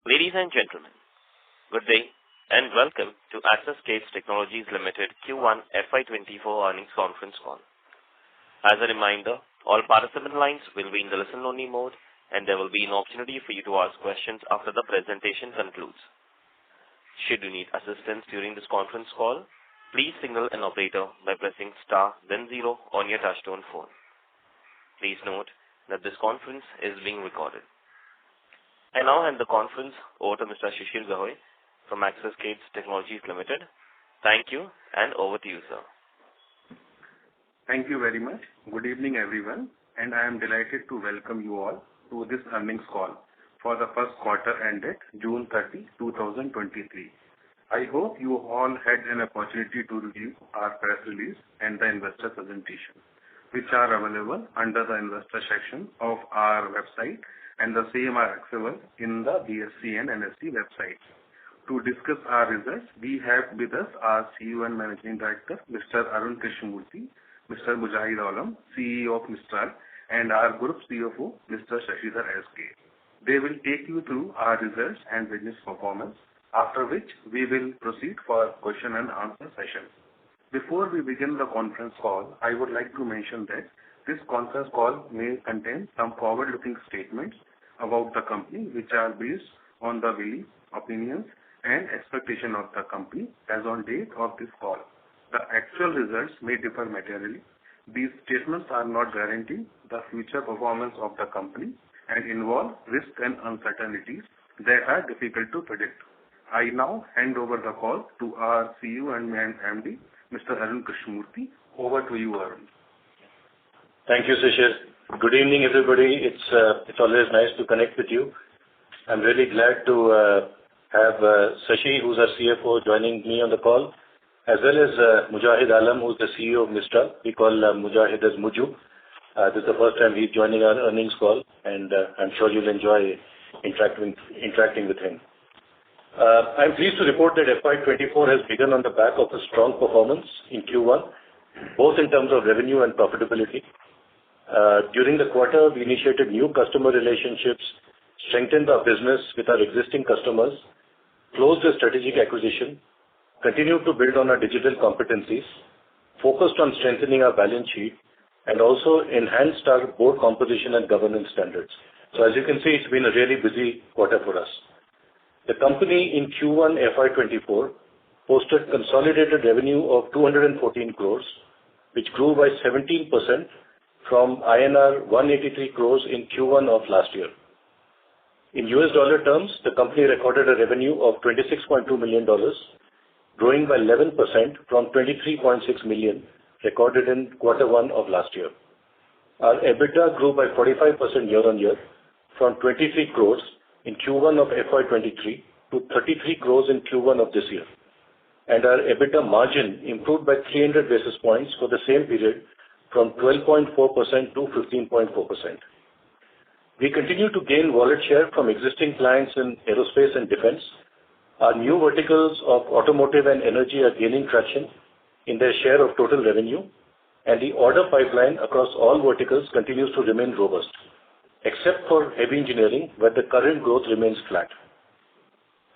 Ladies and gentlemen, good day and welcome to AXISCADES Technologies Limited Q1 FY24 earnings conference call. As a reminder, all participant lines will be in the listen-only mode, and there will be an opportunity for you to ask questions after the presentation concludes. Should you need assistance during this conference call, please signal an operator by pressing star then 0 on your touchtone phone. Please note that this conference is being recorded. I now hand the conference over to Mr. Shishir Gahoy from AXISCADES Technologies Limited. Thank you, and over to you, sir. Thank you very much. Good evening, everyone, and I am delighted to welcome you all to this earnings call for the first quarter ended June 30, 2023. I hope you all had an opportunity to review our press release and the investor presentation, which are available under the investor section of our website, and the same are accessible in the BSE and NSE websites. To discuss our results, we have with us our CEO and Managing Director, Mr. Arun Krishnamurthy, Mr. Mujahid Alam, CEO of Mistral, and our Group CFO, Mr. Shashidhar SK. They will take you through our results and business performance, after which we will proceed for question and answer session. Before we begin the conference call, I would like to mention that this conference call may contain some forward-looking statements about the company, which are based on the beliefs, opinions, and expectation of the company as on date of this call. The actual results may differ materially. These statements are not guaranteeing the future performance of the company and involve risks and uncertainties that are difficult to predict. I now hand over the call to our CEO and MD, Mr. Arun Krishnamurthy. Over to you, Arun. Thank you, Shishir. Good evening, everybody. It's always nice to connect with you. I'm really glad to have Sashi, who's our CFO, joining me on the call, as well as Mujahid Alam, who's the CEO of Mistral. We call Mujahid as Muju. This is the first time he's joining our earnings call, and I'm sure you'll enjoy interacting with him. I'm pleased to report that FY24 has begun on the back of a strong performance in Q1, both in terms of revenue and profitability. During the quarter, we initiated new customer relationships, strengthened our business with our existing customers, closed a strategic acquisition, continued to build on our digital competencies, focused on strengthening our balance sheet, and also enhanced our board composition and governance standards. So as you can see, it's been a really busy quarter for us. The company in Q1 FY24 posted consolidated revenue of 214 crores, which grew by 17% from INR 183 crores in Q1 of last year. In US dollar terms, the company recorded a revenue of $26.2 million, growing by 11% from $23.6 million recorded in Q1 of last year. Our EBITDA grew by 45% year-on-year from 23 crores in Q1 of FY23 to 33 crores in Q1 of this year. And our EBITDA margin improved by 300 basis points for the same period from 12.4% to 15.4%. We continue to gain wallet share from existing clients in aerospace and defense. Our new verticals of automotive and energy are gaining traction in their share of total revenue, and the order pipeline across all verticals continues to remain robust, except for heavy engineering, where the current growth remains flat.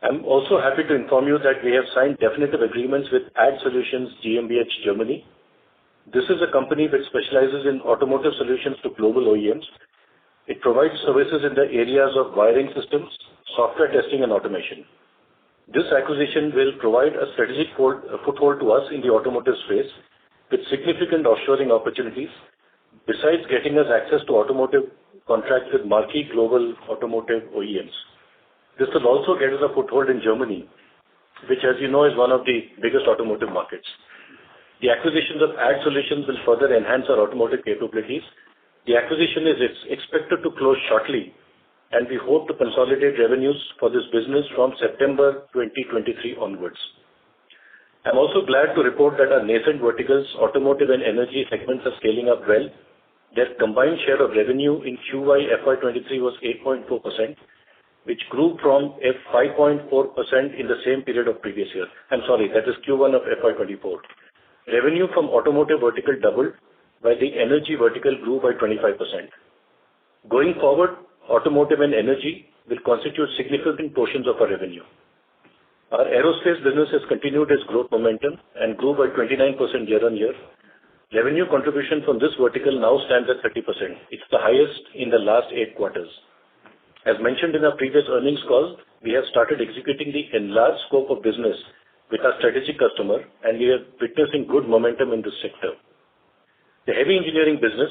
I'm also happy to inform you that we have signed definitive agreements with Ad Solutions GmbH, Germany. This is a company that specializes in automotive solutions to global OEMs. It provides services in the areas of wiring systems, software testing, and automation. This acquisition will provide a strategic foothold to us in the automotive space with significant offshoring opportunities, besides getting us access to automotive contracts with marquee global automotive OEMs. This will also get us a foothold in Germany, which, as you know, is one of the biggest automotive markets. The acquisitions of Ad Solutions will further enhance our automotive capabilities. The acquisition is expected to close shortly, and we hope to consolidate revenues for this business from September 2023 onwards. I'm also glad to report that our nascent verticals, automotive and energy segments, are scaling up well. Their combined share of revenue in Q1 FY23 was 8.4%, which grew from 5.4% in the same period of previous year. That is Q1 of FY24. Revenue from automotive vertical doubled, while the energy vertical grew by 25%. Going forward, automotive and energy will constitute significant portions of our revenue. Our aerospace business has continued its growth momentum and grew by 29% year-on-year. Revenue contribution from this vertical now stands at 30%. It's the highest in the last 8 quarters. As mentioned in our previous earnings call, we have started executing the enlarged scope of business with our strategic customer, and we are witnessing good momentum in this sector. The heavy engineering business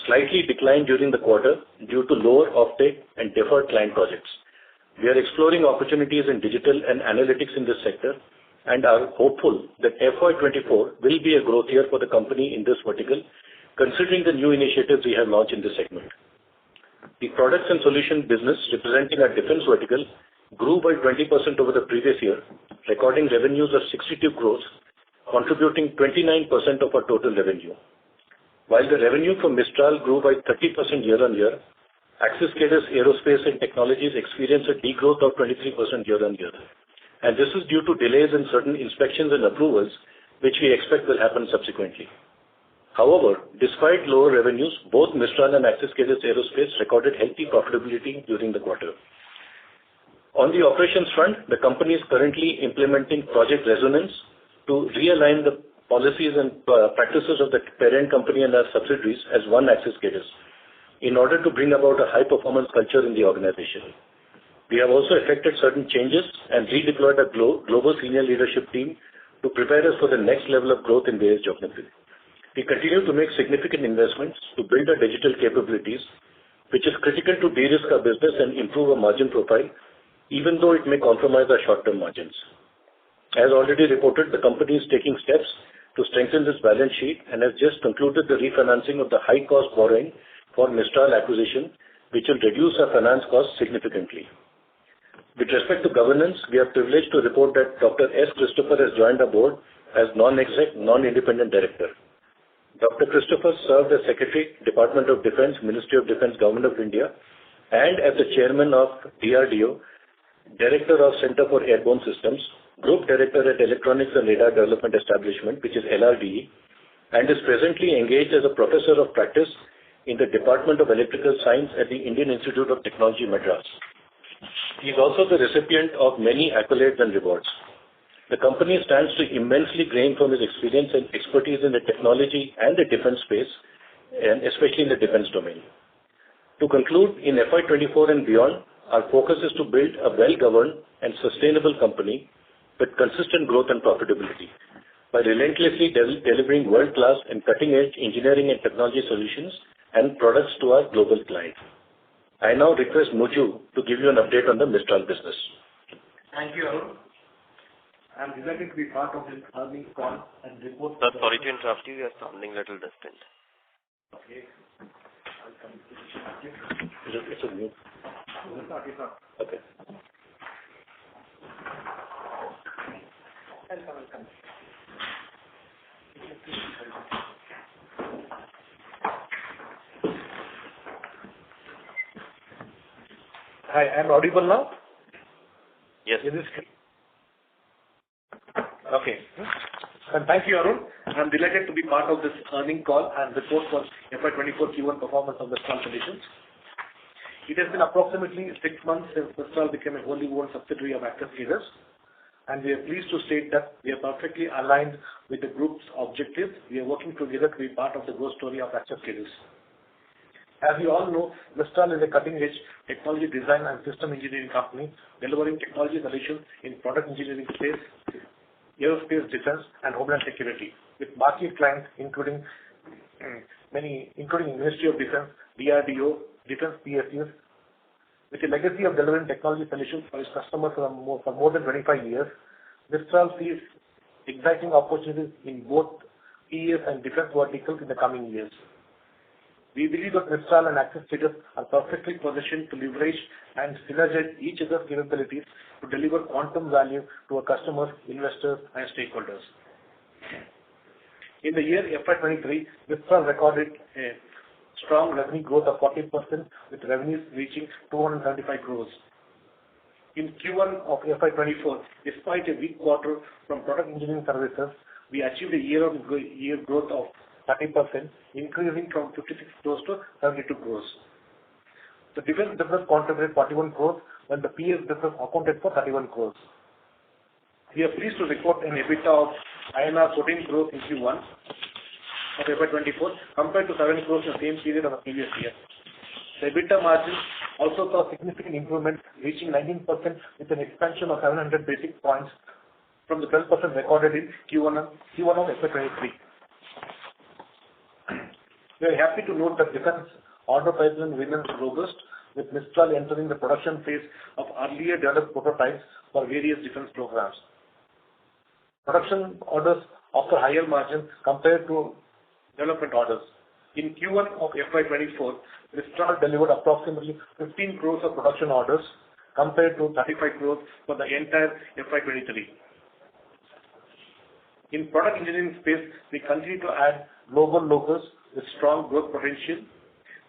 slightly declined during the quarter due to lower offtake and deferred client projects. We are exploring opportunities in digital and analytics in this sector and are hopeful that FY24 will be a growth year for the company in this vertical, considering the new initiatives we have launched in this segment. The products and solution business representing our defense vertical grew by 20% over the previous year, recording revenues of 62 crores, contributing 29% of our total revenue. While the revenue from Mistral grew by 30% year-on-year, AXISCADES Aerospace and Technologies experienced a degrowth of 23% year-on-year. And this is due to delays in certain inspections and approvals, which we expect will happen subsequently. However, despite lower revenues, both Mistral and AXISCADES Aerospace recorded healthy profitability during the quarter. On the operations front, the company is currently implementing Project Resonance to realign the policies and practices of the parent company and our subsidiaries as one AXISCADES in order to bring about a high-performance culture in the organization. We have also effected certain changes and redeployed a global senior leadership team to prepare us for the next level of growth in various geographies. We continue to make significant investments to build our digital capabilities, which is critical to de-risk our business and improve our margin profile, even though it may compromise our short-term margins. As already reported, the company is taking steps to strengthen this balance sheet and has just concluded the refinancing of the high-cost borrowing for Mistral acquisition, which will reduce our finance costs significantly. With respect to governance, we are privileged to report that Dr. S. Christopher has joined our board as non-exec, non-independent director. Dr. Christopher served as Secretary, Department of Defense, Ministry of Defense, Government of India, and as the Chairman of DRDO, Director of Center for Airborne Systems, Group Director at Electronics and Radar Development Establishment, which is LRDE, and is presently engaged as a Professor of Practice in the Department of Electrical Science at the Indian Institute of Technology, Madras. He is also the recipient of many accolades and rewards. The company stands to immensely gain from his experience and expertise in the technology and the defense space, and especially in the defense domain. To conclude, in FY24 and beyond, our focus is to build a well-governed and sustainable company with consistent growth and profitability by relentlessly delivering world-class and cutting-edge engineering and technology solutions and products to our global clients. I now request Muju to give you an update on the Mistral business. Thank you, Arun. I am delighted to be part of this earnings call and report. Sir, sorry to interrupt you. You are sounding a little distant. Okay. I'll come to It's a mute. It's not. Okay. Welcome. Hi, I'm audible now? Yes. Is this clear? Okay. And thank you, Arun. I'm delighted to be part of this earnings call and report for FY24 Q1 performance of Mistral Solutions. It has been approximately 6 months since Mistral became a wholly owned subsidiary of AXISCADES, and we are pleased to state that we are perfectly aligned with the group's objectives. We are working together to be part of the growth story of AXISCADES. As you all know, Mistral is a cutting-edge technology design and system engineering company delivering technology solutions in product engineering space, aerospace, defense, and homeland security, with marquee clients including Ministry of Defense, DRDO, Defense PSUs. With a legacy of delivering technology solutions for its customers for more than 25 years, Mistral sees exciting opportunities in both ES and defense verticals in the coming years. We believe that Mistral and AXISCADES are perfectly positioned to leverage and synergize each other's capabilities to deliver quantum value to our customers, investors, and stakeholders. In the year FY23, Mistral recorded a strong revenue growth of 14%, with revenues reaching 275 crores. In Q1 of FY24, despite a weak quarter from product engineering services, we achieved a year-on-year growth of 30%, increasing from 56 crores to 72 crores. The defense business contributed 41 crores, while the PS business accounted for 31 crores. We are pleased to report an EBITDA of INR 14 crores in Q1 of FY24 compared to 7 crores in the same period of the previous year. The EBITDA margin also saw significant improvement, reaching 19% with an expansion of 700 basis points from the 12% recorded in Q1 of FY23. We are happy to note that defense order pipeline remains robust, with Mistral entering the production phase of earlier developed prototypes for various defense programs. Production orders offer higher margins compared to development orders. In Q1 of FY24, Mistral delivered approximately 15 crores of production orders compared to 35 crores for the entire FY23. In product engineering space, we continue to add global logos with strong growth potential.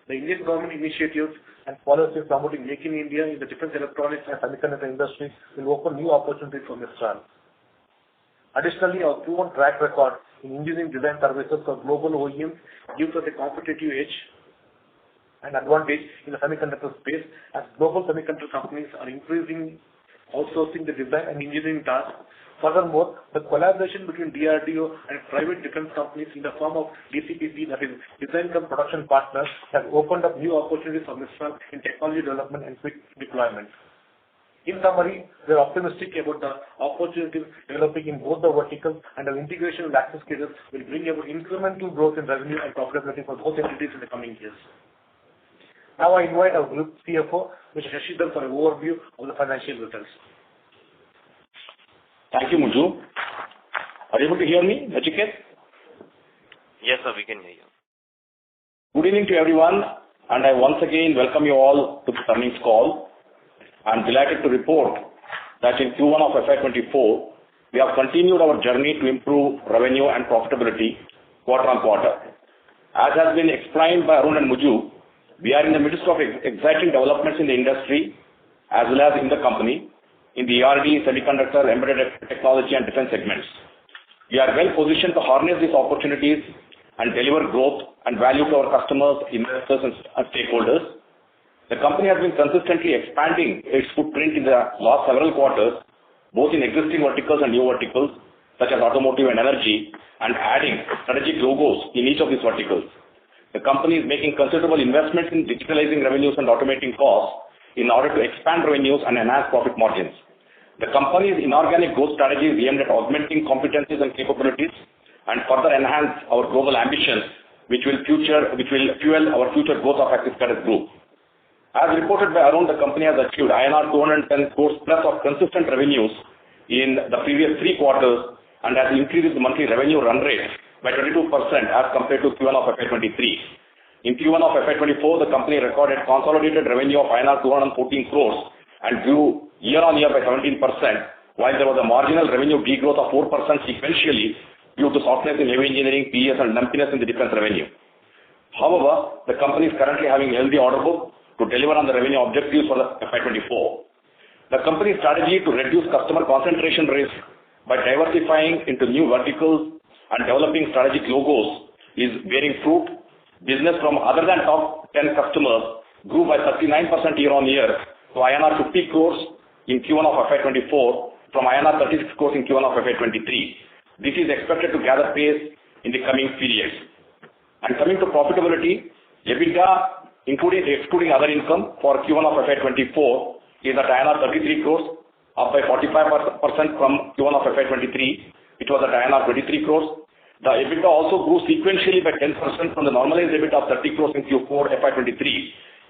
The Indian government initiatives and policies promoting Make in India in the defense electronics and semiconductor industry will open new opportunities for Mistral. Additionally, our proven track record in engineering design services for global OEMs gives us a competitive edge and advantage in the semiconductor space, as global semiconductor companies are increasingly outsourcing the design and engineering tasks. Furthermore, the collaboration between DRDO and private defense companies in the form of DCPP, that is Design Cum Production Partners, has opened up new opportunities for Mistral in technology development and quick deployment. In summary, we are optimistic about the opportunities developing in both the verticals, and our integration with AXISCADES will bring about incremental growth in revenue and profitability for both entities in the coming years. Now I invite our Group CFO, Mr. Shashidhar, for an overview of the financial results. Thank you, Muju. Are you able to hear me, Nachiket? Yes, sir, we can hear you. Good evening to everyone, and I once again welcome you all to this earnings call. I'm delighted to report that in Q1 of FY24, we have continued our journey to improve revenue and profitability quarter on quarter. As has been explained by Arun and Muju, we are in the midst of exciting developments in the industry as well as in the company, in the ERD, semiconductor, embedded technology and defense segments. We are well positioned to harness these opportunities and deliver growth and value to our customers, investors and stakeholders. The company has been consistently expanding its footprint in the last several quarters, both in existing verticals and new verticals, such as automotive and energy, and adding strategic logos in each of these verticals. The company is making considerable investments in digitalizing revenues and automating costs in order to expand revenues and enhance profit margins. The company's inorganic growth strategy is aimed at augmenting competencies and capabilities and further enhance our global ambitions, which will fuel our future growth of AXISCADES Group. As reported by Arun, the company has achieved INR 210 crores plus of consistent revenues in the previous 3 quarters and has increased the monthly revenue run rate by 22% as compared to Q1 of FY23. In Q1 of FY24, the company recorded consolidated revenue of INR 214 crores and grew year-on-year by 17%, while there was a marginal revenue degrowth of 4% sequentially due to softness in heavy engineering, PS and lumpiness in the defense revenue. However, the company is currently having a healthy order book to deliver on the revenue objectives for the FY24. The company's strategy to reduce customer concentration risk by diversifying into new verticals and developing strategic logos is bearing fruit. Business from other than top 10 customers grew by 39% year-on-year to INR 50 crores in Q1 of FY24 from INR 36 crores in Q1 of FY23. This is expected to gather pace in the coming periods. And coming to profitability, EBITDA, excluding other income for Q1 of FY24 is at INR 33 crores, up by 45% from Q1 of FY23, which was at INR 23 crores. The EBITDA also grew sequentially by 10% from the normalized EBITDA of 30 crores in Q4 FY23.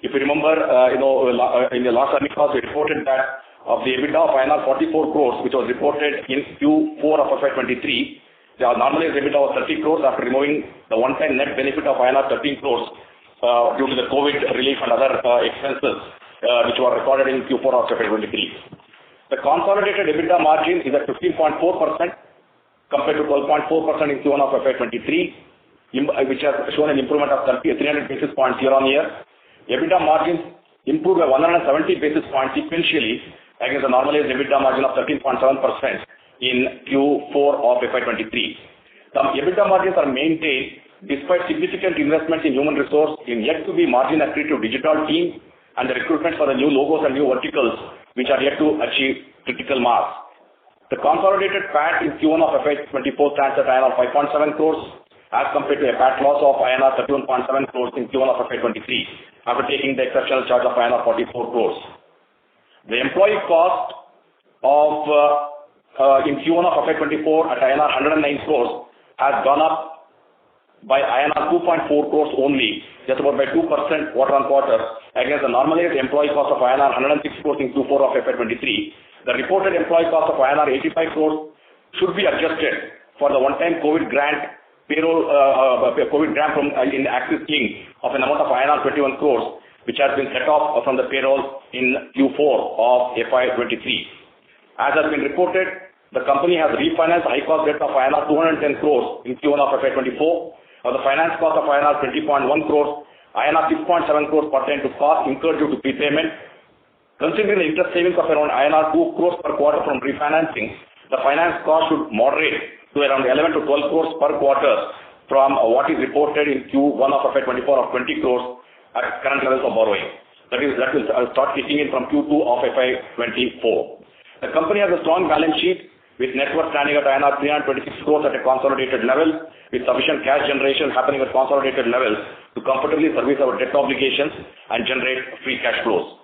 If you remember, in the last earnings call, we reported that of the EBITDA of INR 44 crores, which was reported in Q4 of FY23, the normalized EBITDA was 30 crores after removing the one-time net benefit of INR 13 crores due to the COVID relief and other expenses which were recorded in Q4 of FY23. The consolidated EBITDA margin is at 15.4%. compared to 12.4% in Q1 of FY23, which has shown an improvement of 300 basis points year-on-year. EBITDA margins improved by 170 basis points sequentially against the normalized EBITDA margin of 13.7% in Q4 of FY23. The EBITDA margins are maintained despite significant investments in human resource in yet to be margin accretive digital team and the recruitment for the new logos and new verticals which are yet to achieve critical mass. The consolidated PAT in Q1 of FY24 stands at INR 5.7 crores as compared to a PAT loss of INR 31.7 crores in Q1 of FY23 after taking the exceptional charge of INR 44 crores. The employee cost of in Q1 of FY24 at INR 109 crores has gone up by INR 2.4 crores only, just about by 2% quarter on quarter, against the normalized employee cost of INR 106 crores in Q4 of FY23. The reported employee cost of INR 85 crores should be adjusted for the one-time COVID grant payroll, COVID grant from in Axis King of an amount of INR 21 crores, which has been set off from the payroll in Q4 of FY23. As has been reported, the company has refinanced high-cost debt of INR 210 crores in Q1 of FY24. The finance cost of INR 20.1 crores, INR 6.7 crores pertain to cost incurred due to prepayment. Considering the interest savings of around INR 2 crores per quarter from refinancing, the finance cost should moderate to around 11 to 12 crores per quarter from what is reported in Q1 of FY24 of 20 crores at current levels of borrowing. That will start kicking in from Q2 of FY24. The company has a strong balance sheet with net worth standing at INR 326 crores at a consolidated level, with sufficient cash generation happening at consolidated levels to comfortably service our debt obligations and generate free cash flows.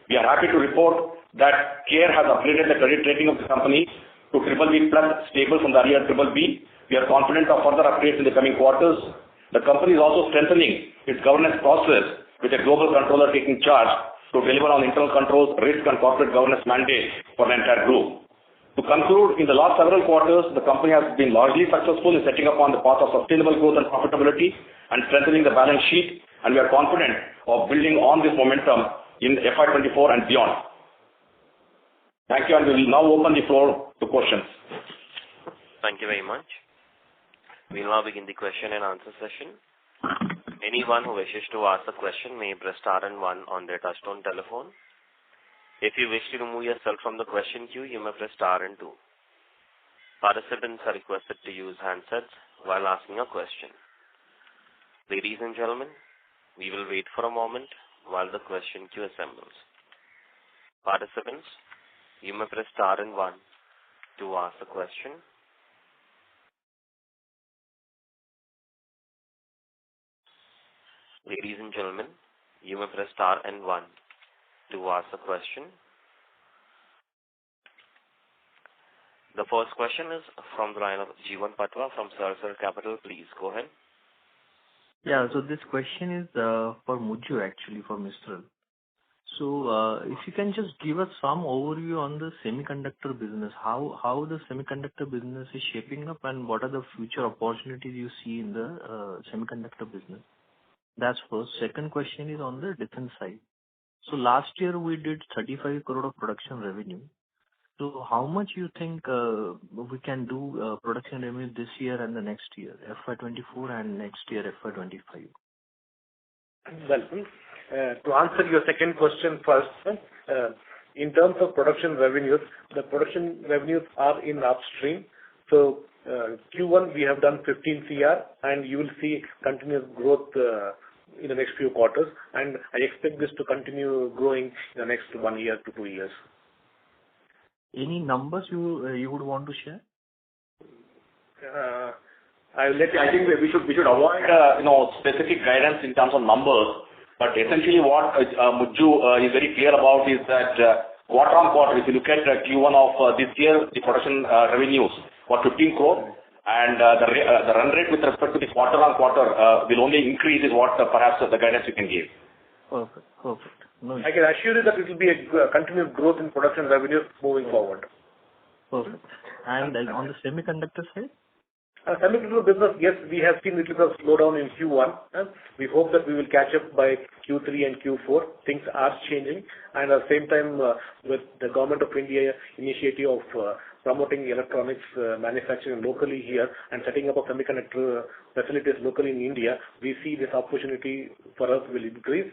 We are happy to report that CARE has upgraded the credit rating of the company to BBB plus stable from the earlier BBB. We are confident of further upgrades in the coming quarters. The company is also strengthening its governance process with a global controller taking charge to deliver on internal controls, risk and corporate governance mandate for the entire group. To conclude, in the last several quarters, the company has been largely successful in setting up on the path of sustainable growth and profitability and strengthening the balance sheet, and we are confident of building on this momentum in FY24 and beyond. Thank you, and we will now open the floor to questions. Thank you very much. We will now begin the question and answer session. Anyone who wishes to ask a question may press star and 1 on their touchtone telephone. If you wish to remove yourself from the question queue, you may press star and 2. Participants are requested to use handsets while asking a question. Ladies and gentlemen, we will wait for a moment while the question queue assembles. Participants, you may press star and 1 to ask a question. Ladies and gentlemen, you may press star and 1 to ask a question. The first question is from the line of Jeevan Patwa from Sir Capital. Please go ahead. Yeah, so this question is for Mujju, actually, for Mistral. So if you can just give us some overview on the semiconductor business, how the semiconductor business is shaping up and what are the future opportunities you see in the semiconductor business. That's first. Second question is on the defense side. So last year we did 35 crore of production revenue. So how much you think we can do production revenue this year and the next year, FY24 and next year, FY25? Well, to answer your second question first, in terms of production revenues, the production revenues are in upstream. So Q1 we have done 15 CR and you will see continuous growth in the next few quarters, and I expect this to continue growing in the next 1 year to 2 years. Any numbers you would want to share? I think we should avoid specific guidance in terms of numbers. But essentially, what Mujju is very clear about is that quarter on quarter, if you look at Q1 of this year, the production revenues were 15 crore, and the run rate with respect to the quarter on quarter will only increase is what perhaps the guidance you can give. Perfect. No, I can assure you that it will be a continuous growth in production revenues moving forward. Perfect. And on the semiconductor side? Semiconductor business, yes, we have seen a little bit of slowdown in Q1. We hope that we will catch up by Q3 and Q4. Things are changing, and at the same time, with the Government of India initiative of promoting electronics manufacturing locally here and setting up of semiconductor facilities locally in India, we see this opportunity for us will increase.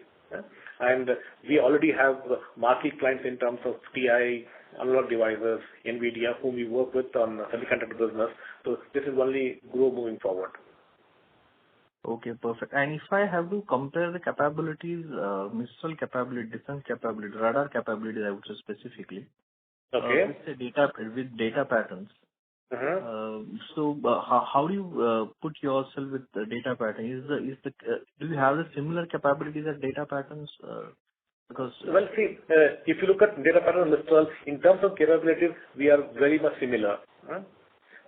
And we already have marquee clients in terms of TI, Analog Devices, NVIDIA, whom we work with on semiconductor business. So this will only grow moving forward. Okay, perfect. And if I have to compare the capabilities, Mistral capability, defense capability, radar capabilities, I would say specifically, Okay. with data patterns. Uh-huh. How do you put yourself with the data pattern? Do you have the similar capabilities as data patterns? Because Well, see, if you look at data pattern Mistral, in terms of capabilities, we are very much similar.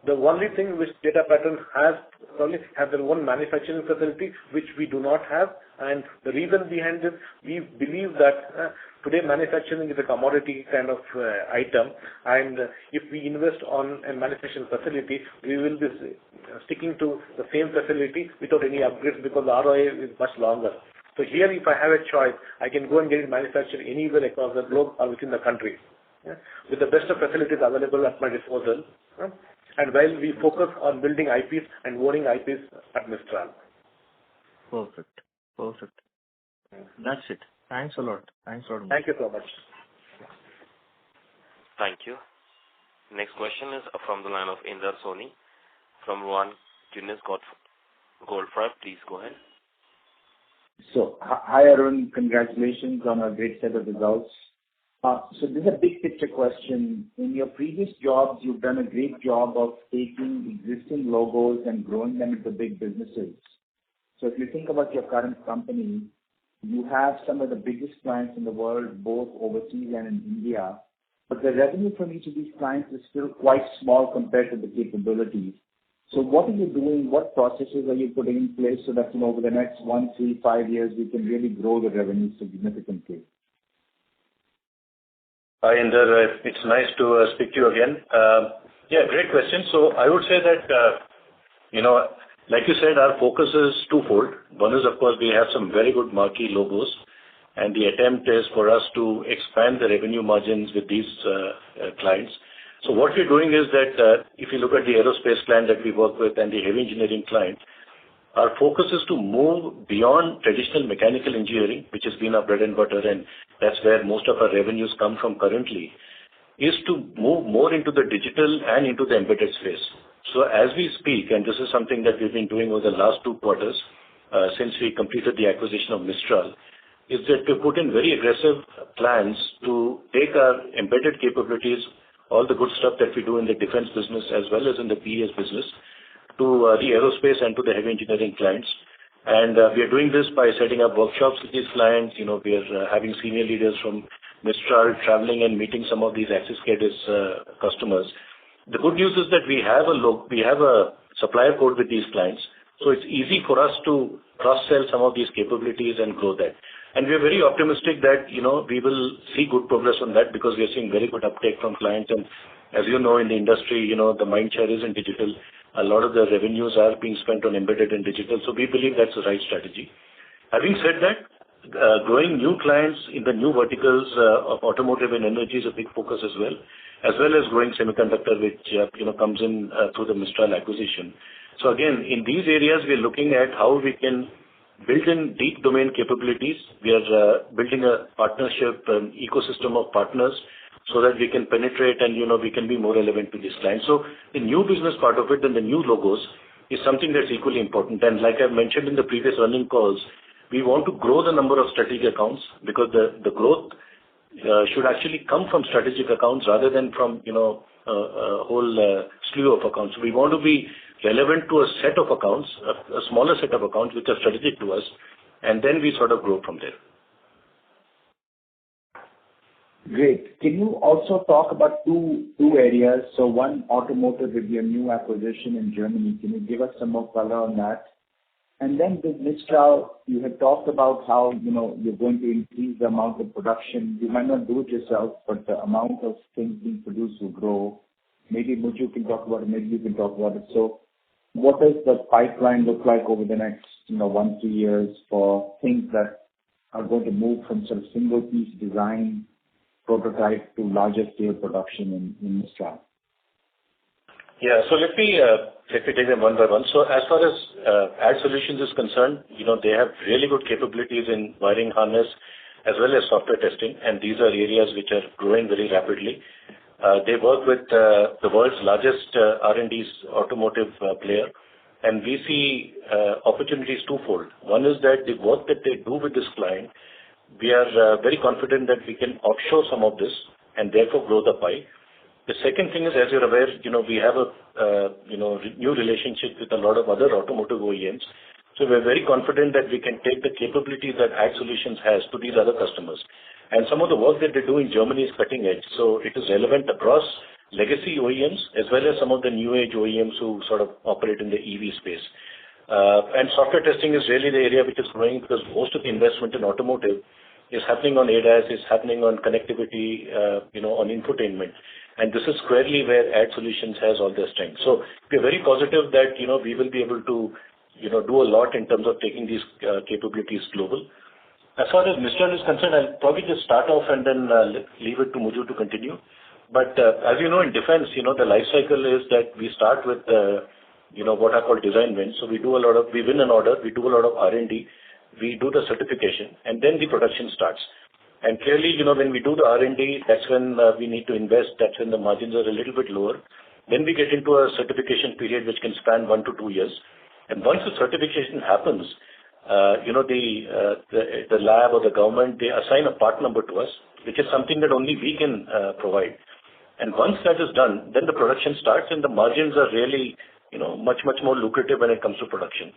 The only thing which data pattern has probably have their own manufacturing facility, which we do not have. And the reason behind this, we believe that today manufacturing is a commodity kind of item. And if we invest on a manufacturing facility, we will be sticking to the same facility without any upgrades because the ROI is much longer. So here, if I have a choice, I can go and get it manufactured anywhere across the globe or within the country, with the best of facilities available at my disposal. And while we focus on building IPs and owning IPs at Mistral. Perfect. That's it. Thanks a lot. Thank you so much. Thank you. Next question is from the line of Inder Soni from Rohan Tunis Goldfrapp. Please go ahead. So, hi Arun, congratulations on a great set of results. So this is a big picture question. In your previous jobs, you've done a great job of taking existing logos and growing them into big businesses. So if you think about your current company, you have some of the biggest clients in the world, both overseas and in India, but the revenue from each of these clients is still quite small compared to the capabilities. So what are you doing? What processes are you putting in place so that over the next 1, 3, 5 years, we can really grow the revenue significantly? Hi, Inder. It's nice to speak to you again. Great question. So I would say that, like you said, our focus is twofold. One is, of course, we have some very good marquee logos, and the attempt is for us to expand the revenue margins with these clients. So what we're doing is that if you look at the aerospace client that we work with and the heavy engineering client, our focus is to move beyond traditional mechanical engineering, which has been our bread and butter, and that's where most of our revenues come from currently, is to move more into the digital and into the embedded space. So as we speak, and this is something that we've been doing over the last 2 quarters, since we completed the acquisition of Mistral, is that we put in very aggressive plans to take our embedded capabilities, all the good stuff that we do in the defense business as well as in the PES business, to the aerospace and to the heavy engineering clients. And we are doing this by setting up workshops with these clients. We are having senior leaders from Mistral traveling and meeting some of these AXISCADES customers. The good news is that we have a supplier code with these clients, so it's easy for us to cross-sell some of these capabilities and grow that. And we are very optimistic that, we will see good progress on that because we are seeing very good uptake from clients. And as you know, in the industry, the mind share is in digital. A lot of the revenues are being spent on embedded and digital. So we believe that's the right strategy. Having said that, growing new clients in the new verticals of automotive and energy is a big focus as well as growing semiconductor, which, comes in through the Mistral acquisition. So again, in these areas, we are looking at how we can build in deep domain capabilities. We are building a partnership ecosystem of partners so that we can penetrate and, we can be more relevant to these clients. So the new business part of it and the new logos is something that's equally important. And like I mentioned in the previous earnings calls, we want to grow the number of strategic accounts because the growth should actually come from strategic accounts rather than from, a whole slew of accounts. We want to be relevant to a set of accounts, a smaller set of accounts which are strategic to us, and then we sort of grow from there. Great. Can you also talk about two areas? So one, automotive with your new acquisition in Germany. Can you give us some more color on that? And then with Mistral, you had talked about how, you're going to increase the amount of production. You might not do it yourself, but the amount of things being produced will grow. Maybe Muju can talk about it, maybe you can talk about it. So what does the pipeline look like over the next, 1-2 years for things that are going to move from sort of single piece design prototype to larger scale production in Mistral? Yeah. So let me take them one by one. So as far as Ad Solutions is concerned, they have really good capabilities in wiring harness as well as software testing, and these are areas which are growing very rapidly. They work with the world's largest R&D automotive player, And we see opportunities twofold. One is that the work that they do with this client, we are very confident that we can offshore some of this and therefore grow the pie. The second thing is, as you're aware, we have a new relationship with a lot of other automotive OEMs. So we're very confident that we can take the capabilities that Ag Solutions has to these other customers. And some of the work that they do in Germany is cutting edge. So it is relevant across legacy OEMs as well as some of the new age OEMs who sort of operate in the EV space. And software testing is really the area which is growing because most of the investment in automotive is happening on ADAS, is happening on connectivity, on infotainment. And this is squarely where Ag Solutions has all their strength. So we're very positive that, we will be able to, do a lot in terms of taking these capabilities global. As far as Mistral is concerned, I'll probably just start off and then leave it to Muju to continue. But as you know, in defense, the life cycle is that we start with, what are called design wins. So we win an order, we do a lot of R&D, we do the certification, and then the production starts. And clearly, when we do the R&D, that's when we need to invest. That's when the margins are a little bit lower. Then we get into a certification period which can span 1 to 2 years. And once the certification happens, the lab or the government, they assign a part number to us, which is something that only we can provide. And once that is done, then the production starts and the margins are really, much more lucrative when it comes to production.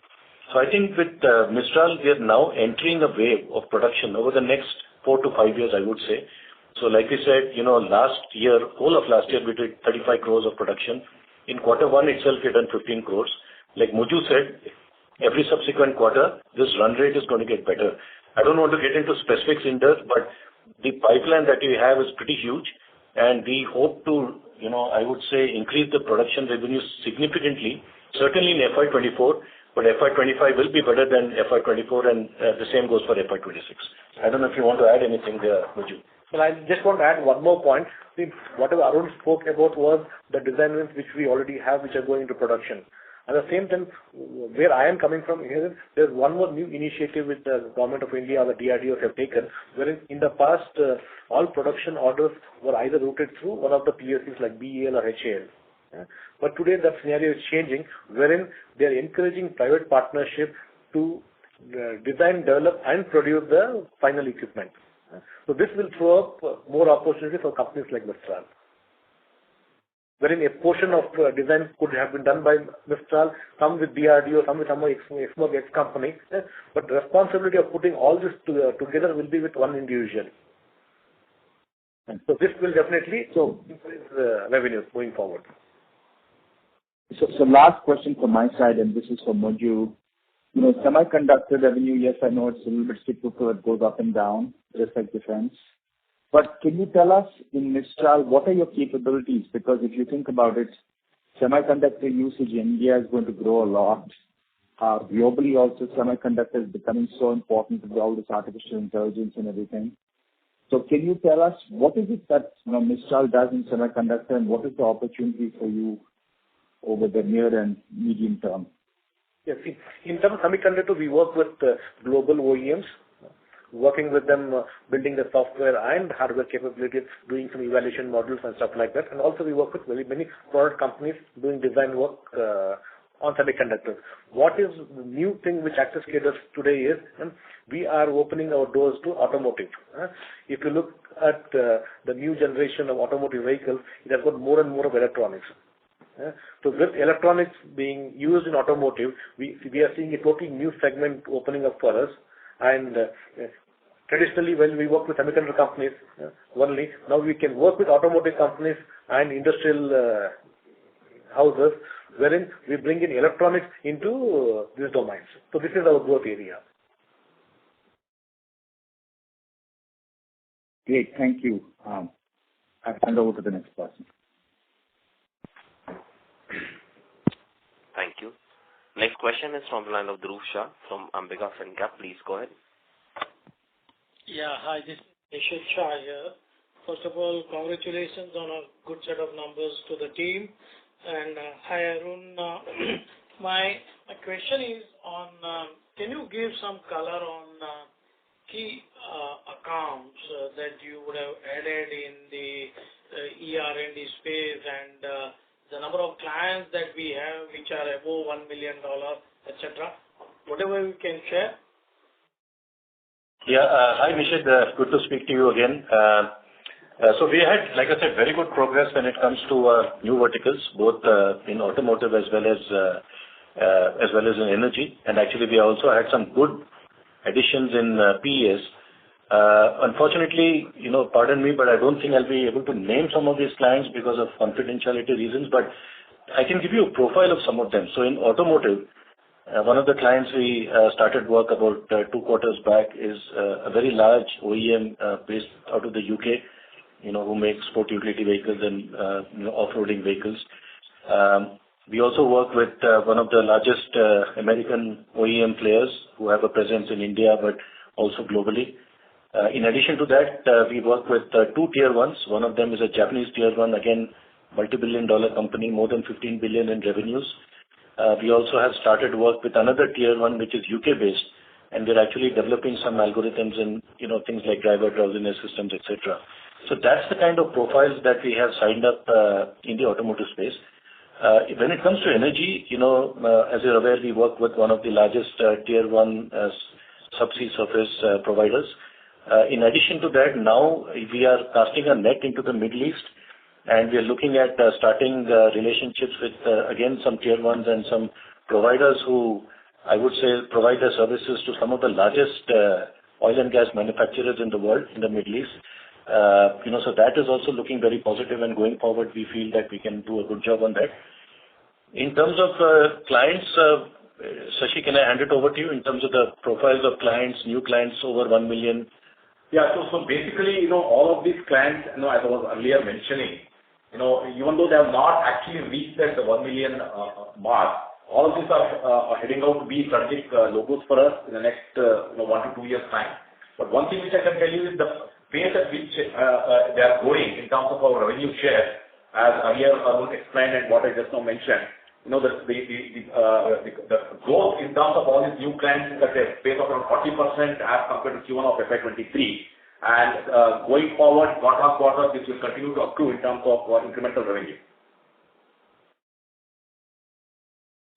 So I think with Mistral, we are now entering a wave of production over the next 4 to 5 years, I would say. So like we said, whole of last year, we did 35 crores of production. In quarter one itself, we done 15 crores. Like Muju said, every subsequent quarter, this run rate is going to get better. I don't want to get into specifics in this, but the pipeline that we have is pretty huge, and we hope to, I would say, increase the production revenue significantly, certainly in FY24, but FY25 will be better than FY24, and the same goes for FY26. I don't know if you want to add anything there, Muju. Well, I just want to add one more point. See, whatever Arun spoke about was the design wins which we already have, which are going into production. At the same time, where I am coming from here, there's one more new initiative which the Government of India or the DRDO have taken, wherein in the past, all production orders were either routed through one of the PSUs like BEL or HAL. But today that scenario is changing, wherein they are encouraging private partnership to design, develop and produce the final equipment. So this will throw up more opportunities for companies like Mistral. Wherein a portion of design could have been done by Mistral, some with DRDO, some with some ex company, but the responsibility of putting all this together will be with one individual. So this will definitely increase revenues going forward. So last question from my side, and this is for Muju. Semiconductor revenue, yes, I know it's a little bit cyclical, it goes up and down, just like defense. But can you tell us in Mistral, what are your capabilities? Because if you think about it, semiconductor usage in India is going to grow a lot. Globally also, semiconductor is becoming so important with all this artificial intelligence and everything. So can you tell us what is it that Mistral does in semiconductor and what is the opportunity for you over the near and medium term? Yes, in terms of semiconductor, we work with global OEMs, working with them, building the software and hardware capabilities, doing some evaluation modules and stuff like that. And also we work with very many product companies doing design work on semiconductors. What is the new thing which AXISCADES today is, we are opening our doors to automotive. If you look at the new generation of automotive vehicles, it has got more and more of electronics. So with electronics being used in automotive, we are seeing a totally new segment opening up for us. And traditionally, when we work with semiconductor companies only, now we can work with automotive companies and industrial houses, wherein we bring in electronics into these domains. So this is our growth area. Great, thank you. I'll hand over to the next person. Thank you. Next question is from the line of Dhruv Shah from Ambika Fincap. Please go ahead. Yeah, hi, this is Yashid Shah here. First of all, congratulations on a good set of numbers to the team. And hi, Arun. My question is on, can you give some color on key accounts that you would have added in the ER&D space and the number of clients that we have which are above $1 million, etc. Whatever you can share. Yeah. Hi, Nishid. Good to speak to you again. So we had, like I said, very good progress when it comes to new verticals, both in automotive as well as in energy. And actually, we also had some good additions in PES. Unfortunately, pardon me, but I don't think I'll be able to name some of these clients because of confidentiality reasons, but I can give you a profile of some of them. So in automotive, one of the clients we started work about 2 quarters back is a very large OEM based out of the UK, who makes sport utility vehicles and off-roading vehicles. We also work with one of the largest American OEM players who have a presence in India but also globally. In addition to that, we work with 2 tier 1s. One of them is a Japanese tier 1, again, multi-billion-dollar company, more than 15 billion in revenues. We also have started work with another tier 1, which is UK-based, and we're actually developing some algorithms and things like driver drowsiness systems, etc. So that's the kind of profiles that we have signed up in the automotive space. When it comes to energy, as you're aware, we work with one of the largest tier 1 subsea surface providers. In addition to that, now we are casting a net into the Middle East, and we are looking at starting relationships with, again, some tier 1s and some providers who, I would say, provide their services to some of the largest oil and gas manufacturers in the world, in the Middle East. So that is also looking very positive, and going forward, we feel that we can do a good job on that. In terms of clients, Shashi, can I hand it over to you in terms of the profiles of clients, new clients over 1 million? Yeah. So basically, all of these clients, as I was earlier mentioning, even though they have not actually reached that 1 million mark, all of these are heading out to be strategic logos for us in the next 1 to 2 years' time. But one thing which I can tell you is the pace at which they are growing in terms of our revenue share, as earlier Arun explained and what I just now mentioned. The growth in terms of all these new clients is at a pace of around 40% as compared to Q1 of FY23. And going forward, quarter on quarter, this will continue to accrue in terms of incremental revenue.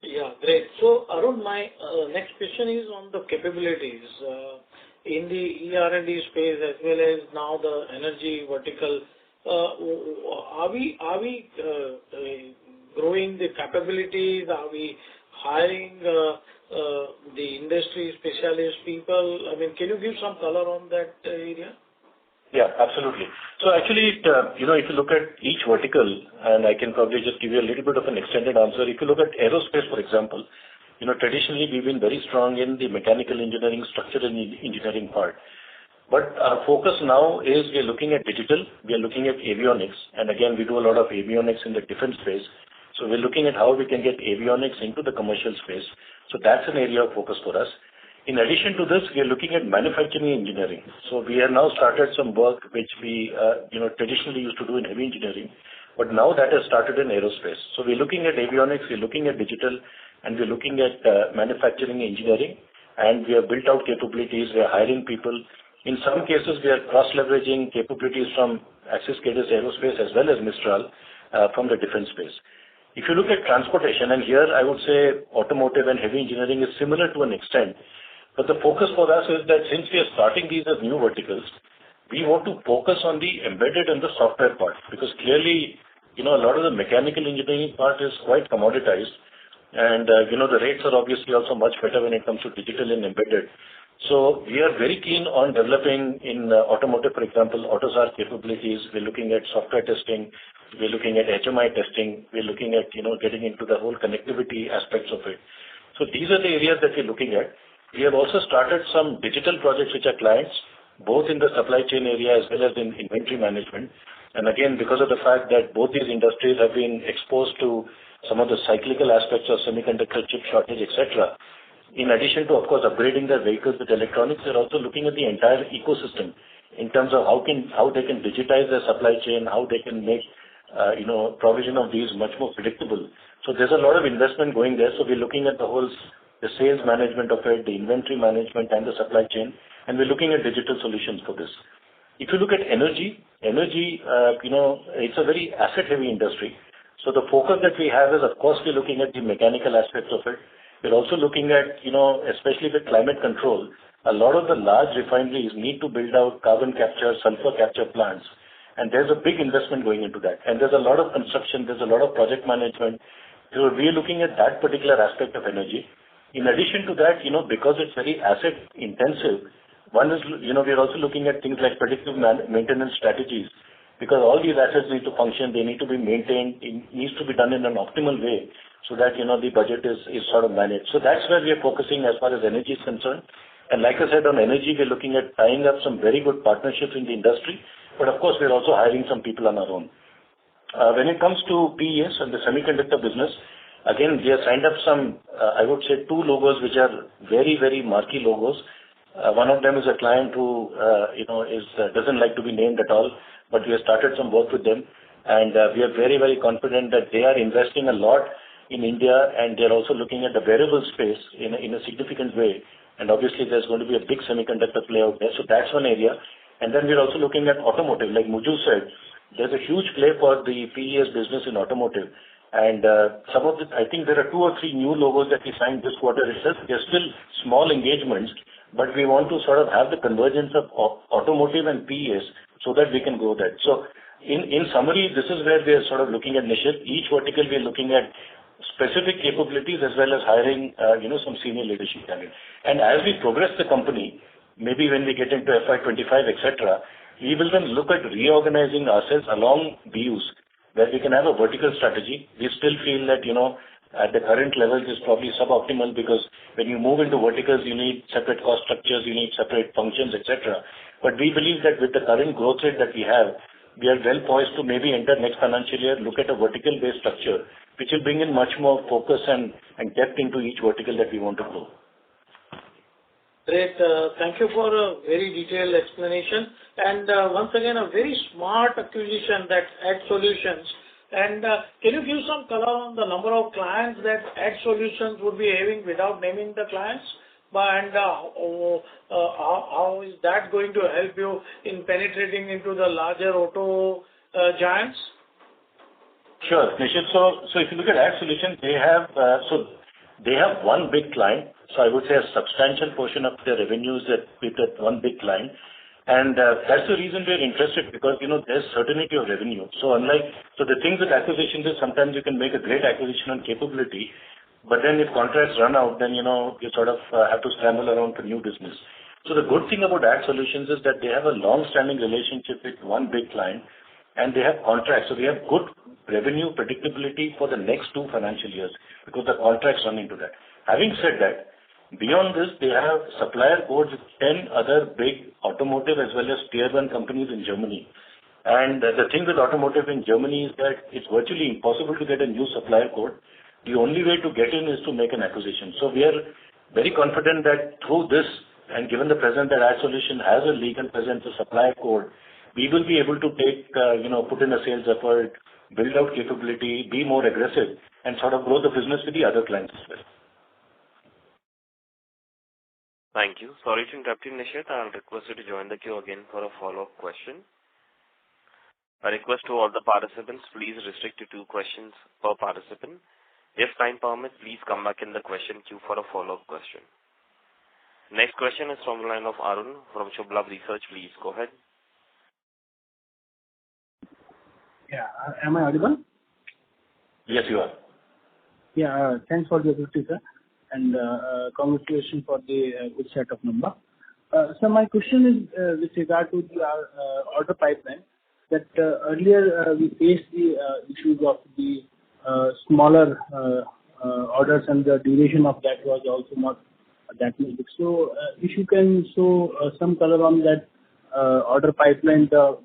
Yeah, great. So, Arun, my next question is on the capabilities in the ER&D space as well as now the energy vertical. Are we growing the capabilities? Are we hiring the industry specialist people? I mean, can you give some color on that area? Yeah, absolutely. So actually, if you look at each vertical, and I can probably just give you a little bit of an extended answer. If you look at aerospace, for example, traditionally we've been very strong in the mechanical engineering, structural engineering part. But our focus now is we are looking at digital, we are looking at avionics, and again, we do a lot of avionics in the defense space. So we're looking at how we can get avionics into the commercial space. So that's an area of focus for us. In addition to this, we are looking at manufacturing engineering. So we have now started some work which we traditionally used to do in heavy engineering, but now that has started in aerospace. So we're looking at avionics, we're looking at digital, and we're looking at manufacturing engineering, and we have built out capabilities, we are hiring people. In some cases, we are cross-leveraging capabilities from AXISCADES Aerospace as well as Mistral from the defense space. If you look at transportation, and here I would say automotive and heavy engineering is similar to an extent, but the focus for us is that since we are starting these as new verticals, we want to focus on the embedded and the software part, because clearly, a lot of the mechanical engineering part is quite commoditized, and the rates are obviously also much better when it comes to digital and embedded. So we are very keen on developing in automotive, for example, AutoSAR capabilities. We're looking at software testing. We're looking at HMI testing. We're looking at, getting into the whole connectivity aspects of it. So these are the areas that we're looking at. We have also started some digital projects which are clients, both in the supply chain area as well as in inventory management. And again, because of the fact that both these industries have been exposed to some of the cyclical aspects of semiconductor chip shortage, etc., in addition to, of course, upgrading their vehicles with electronics, they're also looking at the entire ecosystem in terms of how they can digitize their supply chain, how they can make provision of these much more predictable. So there's a lot of investment going there. So we're looking at the sales management of it, the inventory management, and the supply chain, and we're looking at digital solutions for this. If you look at energy, it's a very asset-heavy industry. So the focus that we have is, of course, we're looking at the mechanical aspects of it. We're also looking at, especially with climate control, a lot of the large refineries need to build out carbon capture, sulfur capture plants. And there's a big investment going into that. And there's a lot of construction, there's a lot of project management. So we're looking at that particular aspect of energy. In addition to that, because it's very asset intensive, one is, we're also looking at things like predictive maintenance strategies, because all these assets need to function, they need to be maintained, it needs to be done in an optimal way so that, the budget is sort of managed. So that's where we are focusing as far as energy is concerned. And like I said, on energy, we're looking at tying up some very good partnerships in the industry, but of course, we're also hiring some people on our own. When it comes to PES and the semiconductor business, again, we have signed up some, I would say, 2 logos which are very, very marquee logos. One of them is a client who, doesn't like to be named at all, but we have started some work with them, and we are very, very confident that they are investing a lot in India, and they're also looking at the wearable space in a significant way. And obviously, there's going to be a big semiconductor play out there. So that's one area. And then we're also looking at automotive. Like Muju said, there's a huge play for the PES business in automotive. And I think there are 2 or 3 new logos that we signed this quarter itself. They're still small engagements, but we want to sort of have the convergence of automotive and PES so that we can grow that. So in summary, this is where we are sort of looking at niches. Each vertical we are looking at specific capabilities as well as hiring, some senior leadership talent. And as we progress the company, maybe when we get into FY25, etc., we will then look at reorganizing ourselves along BUs, where we can have a vertical strategy. We still feel that, at the current levels is probably suboptimal, because when you move into verticals, you need separate cost structures, you need separate functions, etc. But we believe that with the current growth rate that we have, we are well poised to maybe enter next financial year, look at a vertical-based structure, which will bring in much more focus and depth into each vertical that we want to grow. Great. Thank you for a very detailed explanation. And once again, a very smart acquisition, that Ad Solutions. And can you give some color on the number of clients that Ad Solutions would be having without naming the clients? And how is that going to help you in penetrating into the larger auto giants? Sure, Nishit. So if you look at Ad Solutions, they have one big client. So I would say a substantial portion of their revenues with that one big client. And that's the reason we're interested, because, there's certainty of revenue. So the things with acquisitions is sometimes you can make a great acquisition on capability, but then if contracts run out, then, you sort of have to scramble around for new business. So the good thing about Ad Solutions is that they have a long-standing relationship with one big client, and they have contracts. So we have good revenue predictability for the next 2 financial years, because the contracts run into that. Having said that, beyond this, they have supplier codes with 10 other big automotive as well as tier 1 companies in Germany. And the thing with automotive in Germany is that it's virtually impossible to get a new supplier code. The only way to get in is to make an acquisition. So we are very confident that through this, and given the presence that Ad Solution has a legal presence, a supplier code, we will be able to take, put in a sales effort, build out capability, be more aggressive, and sort of grow the business with the other clients as well. Thank you. Sorry to interrupt you, Nishit. I'll request you to join the queue again for a follow-up question. A request to all the participants, please restrict to 2 questions per participant. If time permits, please come back in the question queue for a follow-up question. Next question is from the line of Arun from Shubhlab Research. Please go ahead. Yeah. Am I audible? Yes, you are. Yeah. Thanks for the opportunity, sir. And congratulations for the good set of numbers. So my question is with regard to the order pipeline, that earlier we faced the issues of the smaller orders, and the duration of that was also not that much. So if you can show some color on that order pipeline, the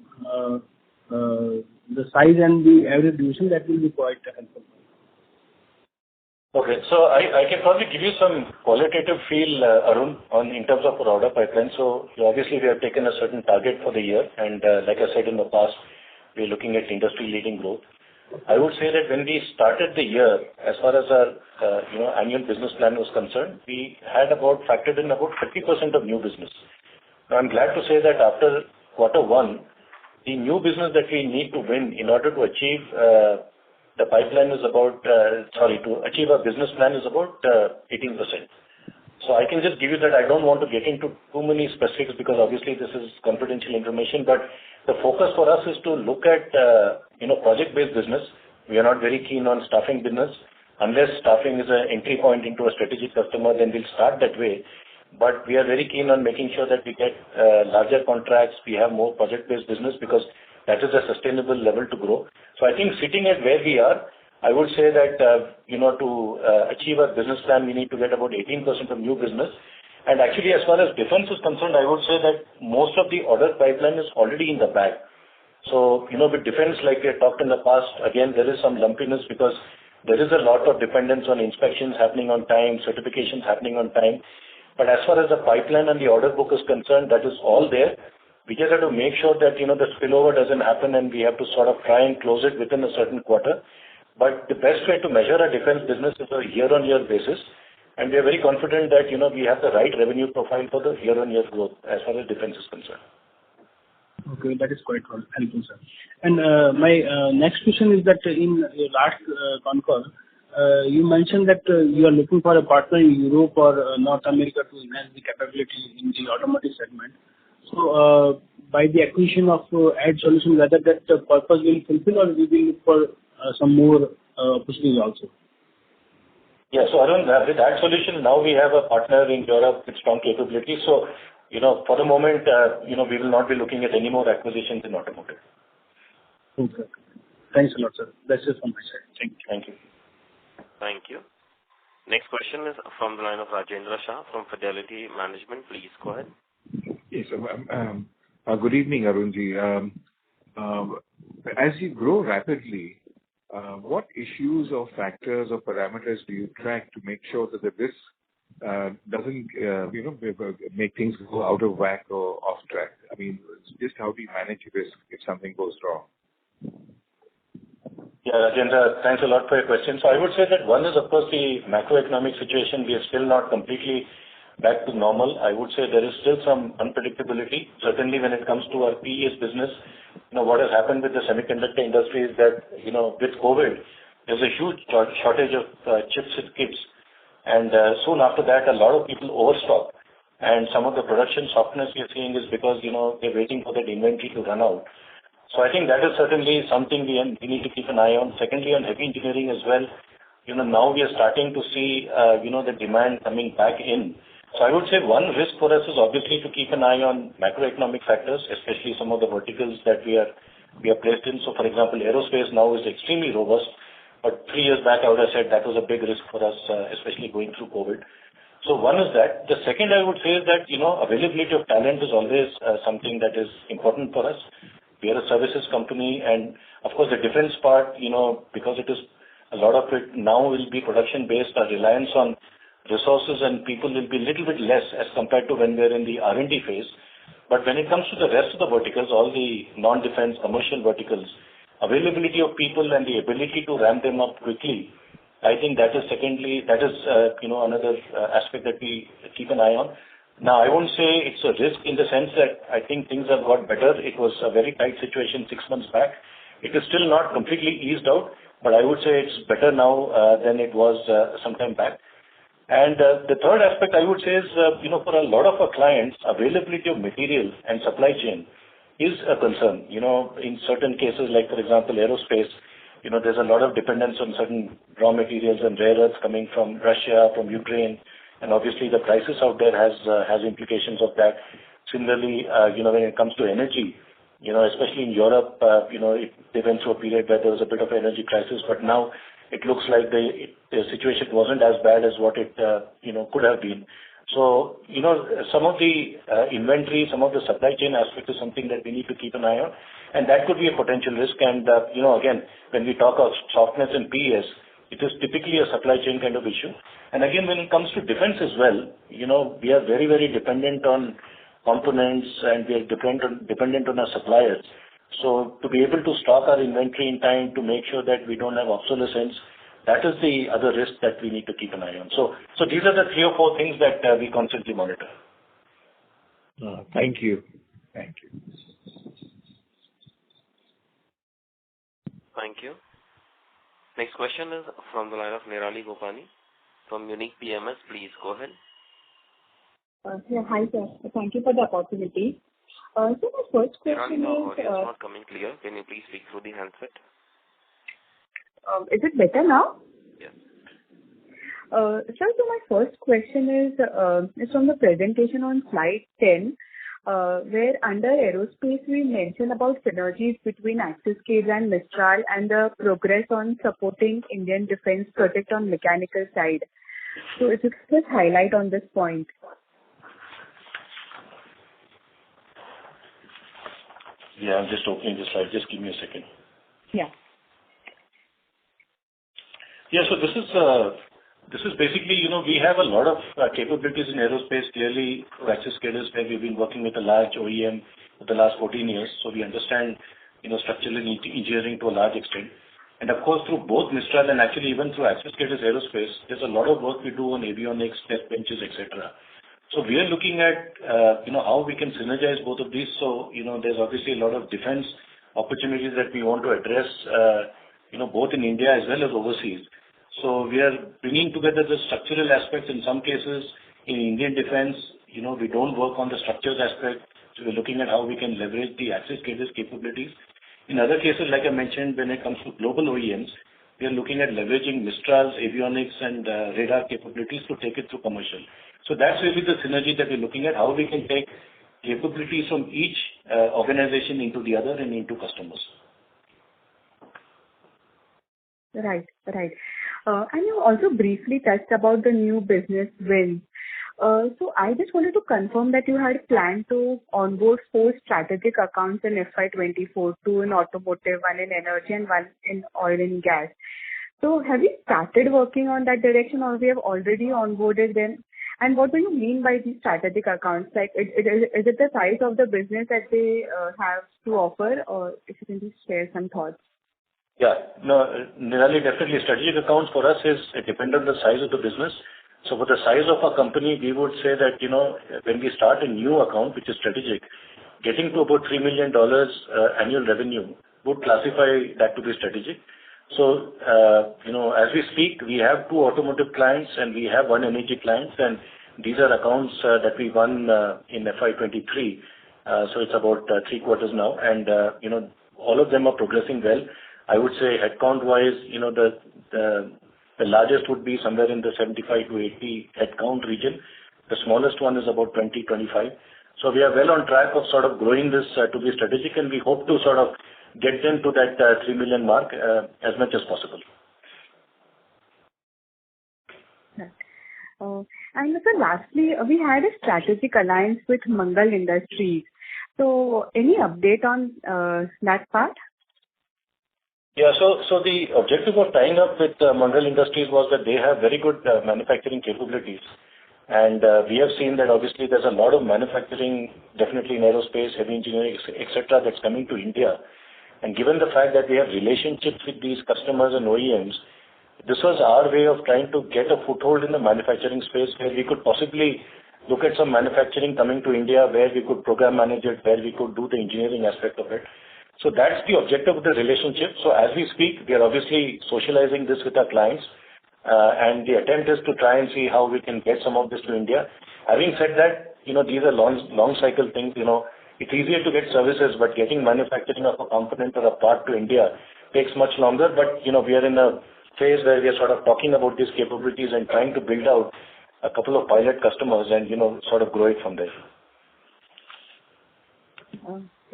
size and the average duration, that will be quite helpful. Okay. So I can probably give you some qualitative feel, Arun, in terms of our order pipeline. So obviously we have taken a certain target for the year, and like I said in the past, we're looking at industry-leading growth. I would say that when we started the year, as far as our annual business plan was concerned, we had factored in about 30% of new business. Now I'm glad to say that after quarter 1, the new business that we need to win in order to achieve the pipeline is about, to achieve our business plan is about 18%. So I can just give you that. I don't want to get into too many specifics because obviously this is confidential information, but the focus for us is to look at, project-based business. We are not very keen on staffing business. Unless staffing is an entry point into a strategic customer, then we'll start that way. But we are very keen on making sure that we get larger contracts, we have more project-based business because that is a sustainable level to grow. So I think sitting at where we are, I would say that, to achieve our business plan, we need to get about 18% of new business. And actually, as far as defense is concerned, I would say that most of the order pipeline is already in the bag. So, with defense, like we had talked in the past, again, there is some lumpiness because there is a lot of dependence on inspections happening on time, certifications happening on time. But as far as the pipeline and the order book is concerned, that is all there. We just have to make sure that, the spillover doesn't happen and we have to sort of try and close it within a certain quarter. But the best way to measure a defense business is a year-on-year basis. And we are very confident that, we have the right revenue profile for the year-on-year growth as far as defense is concerned. Okay, that is quite helpful, sir. And my next question is that in your last CONCAL, you mentioned that you are looking for a partner in Europe or North America to enhance the capability in the automotive segment. So, by the acquisition of Add Solution, whether that purpose will fulfill or we will look for some more opportunities also? Yeah, so Arun, with Add Solution, now we have a partner in Europe with strong capability. So, for the moment, we will not be looking at any more acquisitions in automotive. Okay. Thanks a lot, sir. That's it from my side. Thank you. Thank you. Next question is from the line of Rajendra Shah from Fidelity Management. Please go ahead. Yes, good evening, Arunji. As you grow rapidly, what issues or factors or parameters do you track to make sure that the risk doesn't, make things go out of whack or off track? I mean, just how do you manage risk if something goes wrong? Yeah, Rajendra, thanks a lot for your question. So I would say that one is, of course, the macroeconomic situation. We are still not completely back to normal. I would say there is still some unpredictability. Certainly when it comes to our PES business, what has happened with the semiconductor industry is that, with COVID, there's a huge shortage of chips and kits. And soon after that, a lot of people overstock. And some of the production softness we are seeing is because, they're waiting for that inventory to run out. So I think that is certainly something we need to keep an eye on. Secondly, on heavy engineering as well, now we are starting to see, the demand coming back in. So I would say one risk for us is obviously to keep an eye on macroeconomic factors, especially some of the verticals that we are placed in. So for example, aerospace now is extremely robust, but 3 years back I would have said that was a big risk for us, especially going through COVID. So one is that. The second I would say is that, availability of talent is always something that is important for us. We are a services company, and of course the defense part, because it is a lot of it now will be production based, our reliance on resources and people will be a little bit less as compared to when we're in the R&D phase. But when it comes to the rest of the verticals, all the non-defense commercial verticals, availability of people and the ability to ramp them up quickly, I think that is another aspect that we keep an eye on. Now, I won't say it's a risk in the sense that I think things have got better. It was a very tight situation 6 months back. It is still not completely eased out, but I would say it's better now than it was some time back. And the third aspect I would say is, for a lot of our clients, availability of material and supply chain is a concern. In certain cases, like for example, aerospace, there's a lot of dependence on certain raw materials and rare earths coming from Russia, from Ukraine, and obviously the crisis out there has implications of that. Similarly, when it comes to energy, especially in Europe, they went through a period where there was a bit of energy crisis, but now it looks like the situation wasn't as bad as what it could have been. So, some of the inventory, some of the supply chain aspect is something that we need to keep an eye on, and that could be a potential risk. And, again, when we talk of softness in PES, it is typically a supply chain kind of issue. And again, when it comes to defense as well, we are very, very dependent on components and we are dependent on our suppliers. So to be able to stock our inventory in time to make sure that we don't have obsolescence, that is the other risk that we need to keep an eye on. So these are the 3 or 4 things that we constantly monitor. Thank you. Thank you. Thank you. Next question is from the line of Nirali Gopani from Unique PMS. Please go ahead. Yeah, hi, sir. Thank you for the opportunity. So my first question Nirali, the audio is is not coming clear. Can you please speak through the handset? it better now? Yes. Sir, so my first question is from the presentation on slide 10, where under aerospace we mentioned about synergies between AXISCADES and Mistral and the progress on supporting Indian defense project on mechanical side. So if you could just highlight on this point. Yeah, I'm just opening the slide. Just give me a second. Yeah. Yeah, so this is basically, we have a lot of capabilities in aerospace, clearly through AXISCADES, where we've been working with a large OEM for the last 14 years. So we understand, structural engineering to a large extent. And of course, through both Mistral and actually even through AXISCADES Aerospace, there's a lot of work we do on avionics, test benches, etc. So we are looking at, how we can synergize both of these. So, there's obviously a lot of defense opportunities that we want to address, both in India as well as overseas. So we are bringing together the structural aspects. In some cases, in Indian defense, we don't work on the structures aspect. So we're looking at how we can leverage the AXISCADES capabilities. In other cases, like I mentioned, when it comes to global OEMs, we are looking at leveraging Mistral's avionics and radar capabilities to take it to commercial. So that's really the synergy that we're looking at, how we can take capabilities from each organization into the other and into customers. Right. And you also briefly touched about the new business wins. So I just wanted to confirm that you had planned to onboard 4 strategic accounts in FY24, 2 in automotive, 1 in energy, and 1 in oil and gas. So have you started working on that direction, or we have already onboarded them? And what do you mean by these strategic accounts? Like, is it the size of the business that they have to offer, or if you can just share some thoughts? Yeah, no, Nirali, definitely strategic accounts for us is dependent on the size of the business. So for the size of our company, we would say that, when we start a new account, which is strategic, getting to about $3 million annual revenue would classify that to be strategic. So, as we speak, we have 2 automotive clients and we have 1 energy client, and these are accounts that we won in FY23. So it's about 3 quarters now, and, all of them are progressing well. I would say headcount-wise, the largest would be somewhere in the 75 to 80 headcount region. The smallest one is about 20-25. So we are well on track of sort of growing this to be strategic, and we hope to sort of get them to that 3 million mark as much as possible. And so lastly, we had a strategic alliance with CONCAL Industries. So any update on that part? Yeah, so the objective of tying up with CONCAL Industries was that they have very good manufacturing capabilities. And we have seen that obviously there's a lot of manufacturing, definitely in aerospace, heavy engineering, etc., that's coming to India. And given the fact that we have relationships with these customers and OEMs, this was our way of trying to get a foothold in the manufacturing space where we could possibly look at some manufacturing coming to India, where we could program manage it, where we could do the engineering aspect of it. So that's the objective of the relationship. So as we speak, we are obviously socializing this with our clients, and the attempt is to try and see how we can get some of this to India. Having said that, these are long cycle things. It's easier to get services, but getting manufacturing of a component or a part to India takes much longer. But, we are in a phase where we are sort of talking about these capabilities and trying to build out a couple of pilot customers and, sort of grow it from there.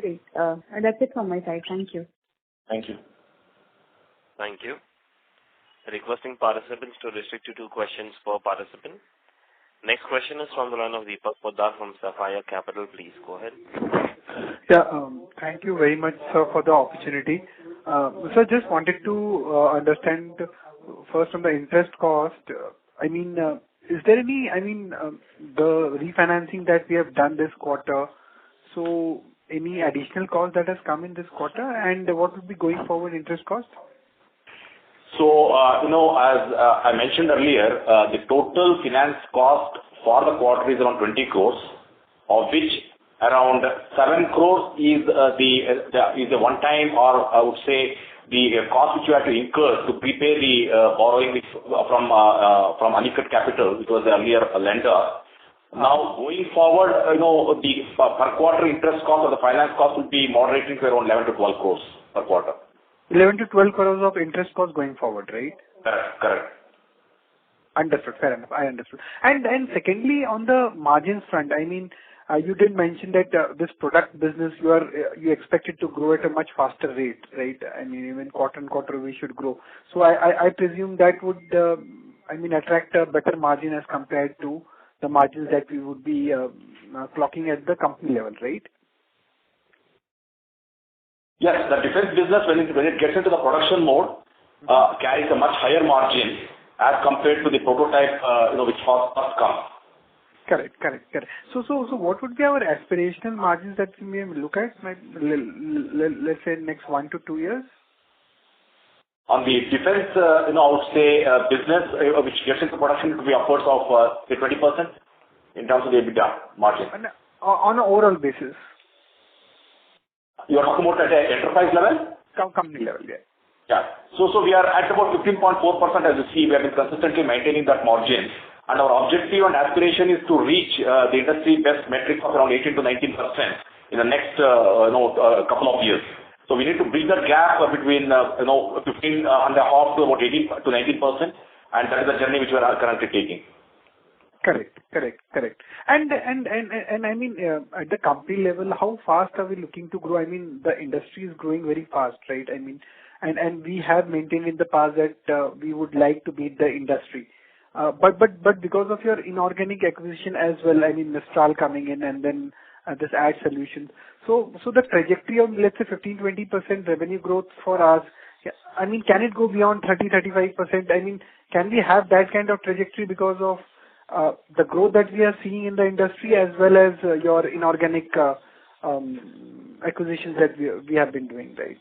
Great. That's it from my side. Thank you. Thank you. Thank you. Requesting participants to restrict to 2 questions per participant. Next question is from the line of Deepak Poddar from Sapphire Capital. Please go ahead. Yeah, thank you very much, sir, for the opportunity. So just wanted to understand first on the interest cost. Is there any, the refinancing that we have done this quarter, so any additional cost that has come in this quarter, and what would be going forward interest cost? So, as I mentioned earlier, the total finance cost for the quarter is around 20 crores, of which around 7 crores is the one-time, or I would say the cost which you had to incur to prepay the borrowing from Anicut Capital, which was the earlier lender. Now, going forward, the per quarter interest cost or the finance cost will be moderating to around 11 to 12 crores per quarter. 11 to 12 crores of interest cost going forward, right? Correct. Understood. Fair enough. I understood. And secondly, on the margins front, I mean, you did mention that this product business, you expect it to grow at a much faster rate, right? I mean, even quarter on quarter we should grow. So I presume that would, attract a better margin as compared to the margins that we would be clocking at the company level, right? Yes, the defense business, when it gets into the production mode, carries a much higher margin as compared to the prototype, which first comes. Correct. So what would be our aspirational margins that we may look at, let's say next 1 to 2 years? On the defense, I would say business which gets into production could be upwards of say 20% in terms of the EBITDA margin. On an overall basis. You are talking about at an enterprise level? Company level, yeah. Yeah. So we are at about 15.4% as you see. We have been consistently maintaining that margin. And our objective and aspiration is to reach the industry best metrics of around 18 to 19% in the next couple of years. So we need to bridge that gap between 15.5 to about 18 to 19%, and that is the journey which we are currently taking. Correct. And I mean, at the company level, how fast are we looking to grow? I mean, the industry is growing very fast, right? I mean, and we have maintained in the past that we would like to beat the industry. But because of your inorganic acquisition as well, I mean, Mistral coming in and then this ad solution. So the trajectory of, let's say, 15-20% revenue growth for us, I mean, can it go beyond 30-35%? I mean, can we have that kind of trajectory because of the growth that we are seeing in the industry as well as your inorganic acquisitions that we have been doing, right?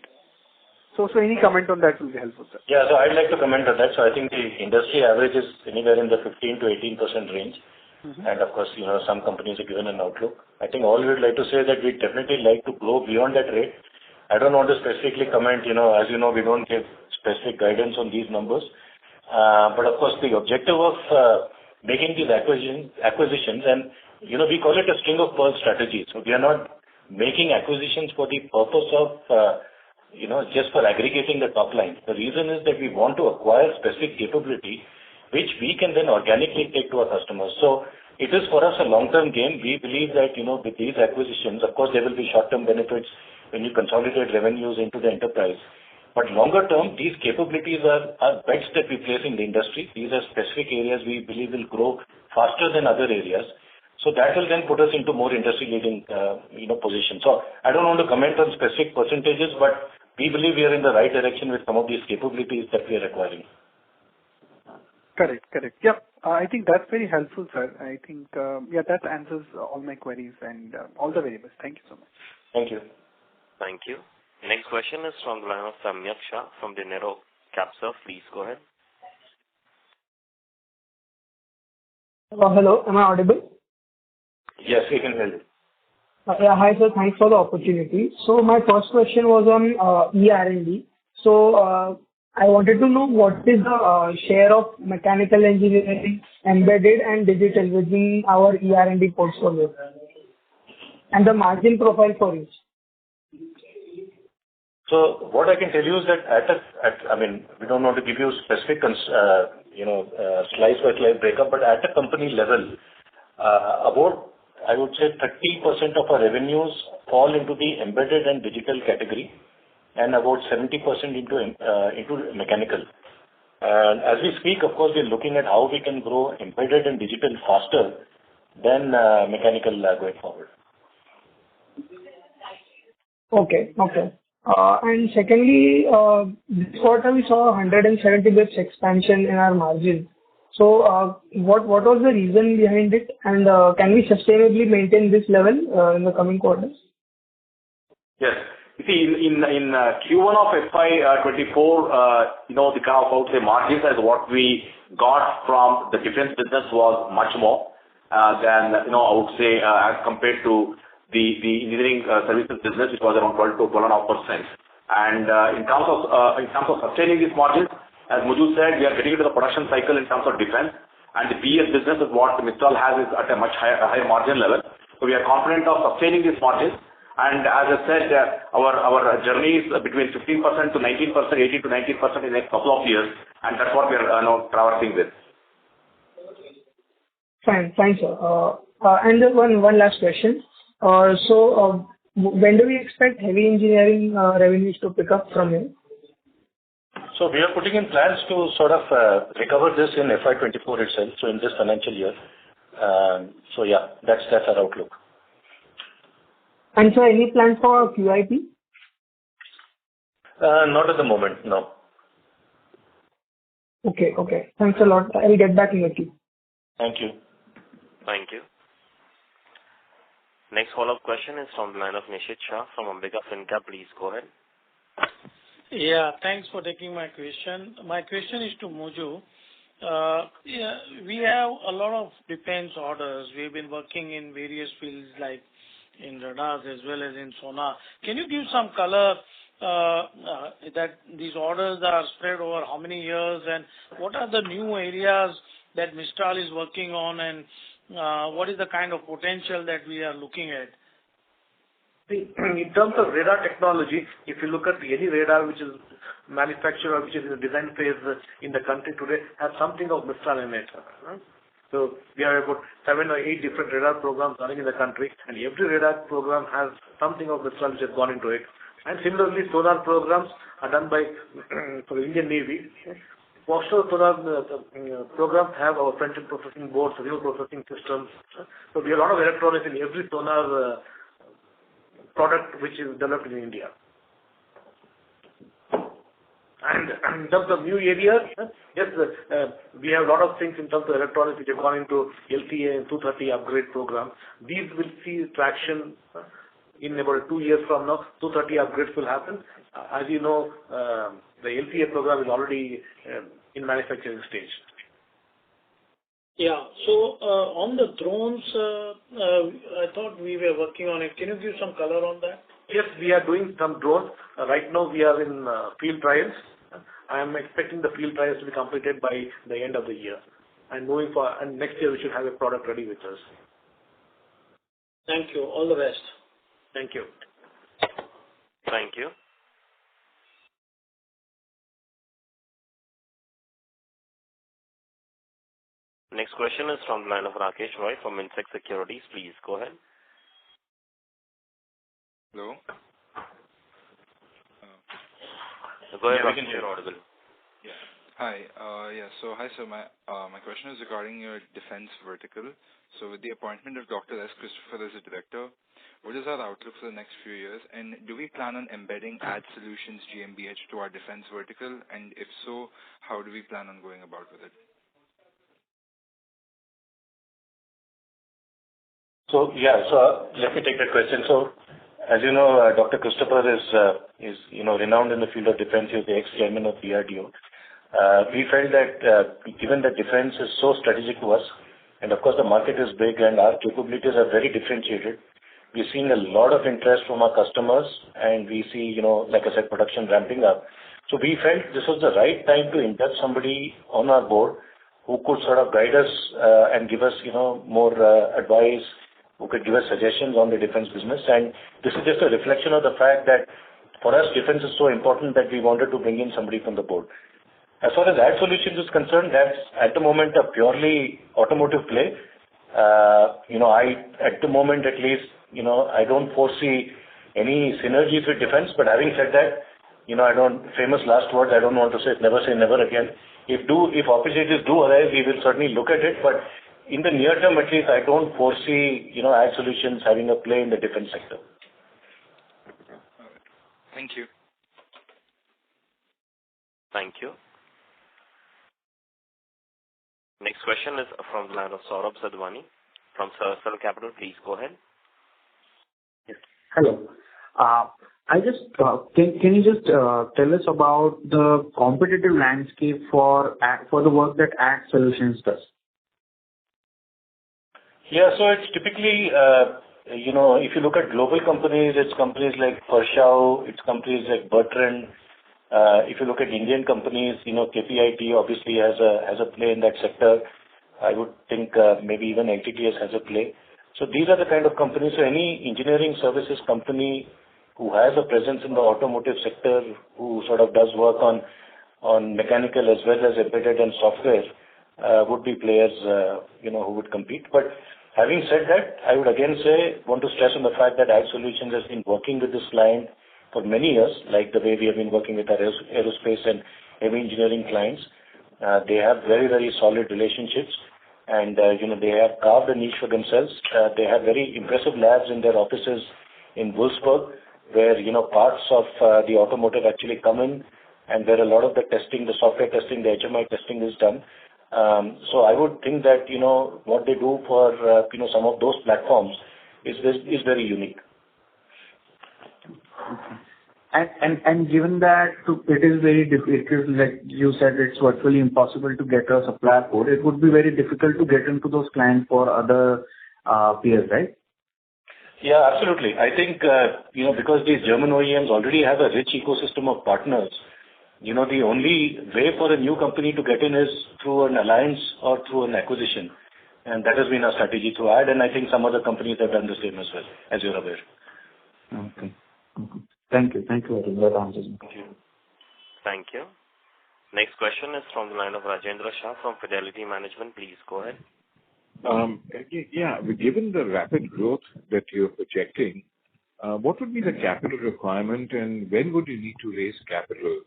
So any comment on that will be helpful, sir. Yeah, so I'd like to comment on that. So I think the industry average is anywhere in the 15 to 18% range. Mm-hmm. And of course, some companies are given an outlook. I think all we would like to say that we definitely like to grow beyond that rate. I don't want to specifically comment, as you know, we don't give specific guidance on these numbers. But of course, the objective of making these acquisitions, and, we call it a string of pearl strategy. So we are not making acquisitions for the purpose of, just for aggregating the top line. The reason is that we want to acquire specific capability which we can then organically take to our customers. So it is for us a long-term game. We believe that, with these acquisitions, of course, there will be short-term benefits when you consolidate revenues into the enterprise. But longer term, these capabilities are bets that we place in the industry. These are specific areas we believe will grow faster than other areas. So that will then put us into more industry-leading, position. So I don't want to comment on specific percentages, but we believe we are in the right direction with some of these capabilities that we are acquiring. Correct. Yep. I think that's very helpful, sir. I think, that answers all my queries, and all the very best. Thank you so much. Thank you. Thank you. Next question is from the line of Samyak Shah from the Nero Capsule. Please go ahead. Hello. Am I audible? Yes, we can hear you. Hi, sir. Thanks for the opportunity. So my first question was on ER&D. So I wanted to know what is the share of mechanical engineering, embedded and digital within our ER&D portfolio, and the margin profile for each. So what I can tell you is that we don't want to give you specific, slice by slice breakup, but at a company level, about, I would say 30% of our revenues fall into the embedded and digital category, and about 70% into mechanical. And as we speak, of course, we're looking at how we can grow embedded and digital faster than mechanical going forward. Okay. And secondly, this quarter we saw 170 bits expansion in our margin. So what was the reason behind it, and can we sustainably maintain this level in the coming quarters? Yes. You see, in Q1 of FY24, the kind of, I would say, margins as what we got from the defense business was much more than, I would say, as compared to the engineering services business, which was around 12 to 12.5%. And in terms of sustaining these margins, as Mujju said, we are getting into the production cycle in terms of defense, and the BS business is what Mistral has is at a much higher margin level. So we are confident of sustaining these margins. And as I said, our journey is between 15% to 19%, 18 to 19% in the next couple of years, and that's what we are now traversing with. Fine, sir. And just one last question. So when do we expect heavy engineering revenues to pick up from here? So we are putting in plans to sort of recover this in FY24 itself, so in this financial year. So yeah, that's our outlook. And so any plans for QIP? Not at the moment, no. Okay. Thanks a lot. I'll get back in the queue. Thank you. Thank you. Next follow-up question is from the line of Nishit Shah from Ambika Fincap. Please go ahead. Yeah, thanks for taking my question. My question is to Muju. We have a lot of defense orders. We've been working in various fields like in radars as well as in sonar. Can you give some color that these orders are spread over how many years, and what are the new areas that Mistral is working on, and what is the kind of potential that we are looking at? In terms of radar technology, if you look at any radar which is manufactured or which is in the design phase in the country today, has something of Mistral in it. So we have about 7 or 8 different radar programs running in the country, and every radar program has something of Mistral which has gone into it. And similarly, sonar programs are done by for the Indian Navy. Most of the sonar programs have our front-end processing boards, real processing systems. So we have a lot of electronics in every sonar product which is developed in India. And in terms of new areas, yes, we have a lot of things in terms of electronics which have gone into LTA and 230 upgrade program. These will see traction in about 2 years from now. 230 upgrades will happen. As you know, the LTA program is already in manufacturing stage. Yeah. So on the drones, I thought we were working on it. Can you give some color on that? Yes, we are doing some drones. Right now we are in field trials. I am expecting the field trials to be completed by the end of the year. And next year we should have a product ready with us. Thank you. All the best. Thank you. Thank you. Next question is from the line of Rakesh Roy from Insect Securities. Please go ahead. Hello. Go ahead, Rakesh, you're audible. Yeah. Hi. So hi, sir. My question is regarding your defense vertical. So with the appointment of Dr. S. Christopher as a director, what is our outlook for the next few years? And do we plan on embedding Ad Solutions GmbH to our defense vertical? And if so, how do we plan on going about with it? So let me take that question. So as you know, Dr. Christopher is renowned in the field of defense. He was the ex-chairman of DRDO. We felt that given that defense is so strategic to us, and of course the market is big and our capabilities are very differentiated, we're seeing a lot of interest from our customers, and we see, like I said, production ramping up. So we felt this was the right time to induct somebody on our board who could sort of guide us and give us, more advice, who could give us suggestions on the defense business. And this is just a reflection of the fact that for us, defense is so important that we wanted to bring in somebody from the board. As far as Ad Solutions is concerned, that's at the moment a purely automotive play. At the moment at least, I don't foresee any synergies with defense. But having said that, famous last words, I don't want to say never again. If opportunities do arise, we will certainly look at it. But in the near term, at least, I don't foresee, Ad Solutions having a play in the defense sector. Thank you. Thank you. Next question is from the line of Saurabh Sadhwani from Circle Capital. Please go ahead. Yes. Hello. Can you just tell us about the competitive landscape for the work that Ad Solutions does? Yeah, so it's typically, if you look at global companies, it's companies like Fershau, it's companies like Bertrand. If you look at Indian companies, KPIT obviously has a play in that sector. I would think maybe even LTTS has a play. So these are the kind of companies. So any engineering services company who has a presence in the automotive sector, who sort of does work on mechanical as well as embedded and software, would be players who would compete. But having said that, I would again want to stress on the fact that Ag Solutions has been working with this client for many years, like the way we have been working with our aerospace and heavy engineering clients. They have very, very solid relationships, and they have carved a niche for themselves. They have very impressive labs in their offices in Wolfsburg, where parts of the automotive actually come in, and where a lot of the testing, the software testing, the HMI testing is done. So I would think that what they do for some of those platforms is very unique. And given that it is very difficult, like you said, it's virtually impossible to get a supplier code. It would be very difficult to get into those clients for other peers, right? Yeah, absolutely. I think because these German OEMs already have a rich ecosystem of partners. The only way for a new company to get in is through an alliance or through an acquisition, and that has been our strategy to add. And I think some other companies have done the same as well, as you're aware. Okay. Thank you. That answers my question. Thank you. Next question is from the line of Rajendra Shah from Fidelity Management. Please go ahead. Given the rapid growth that you're projecting, what would be the capital requirement, and when would you need to raise capital?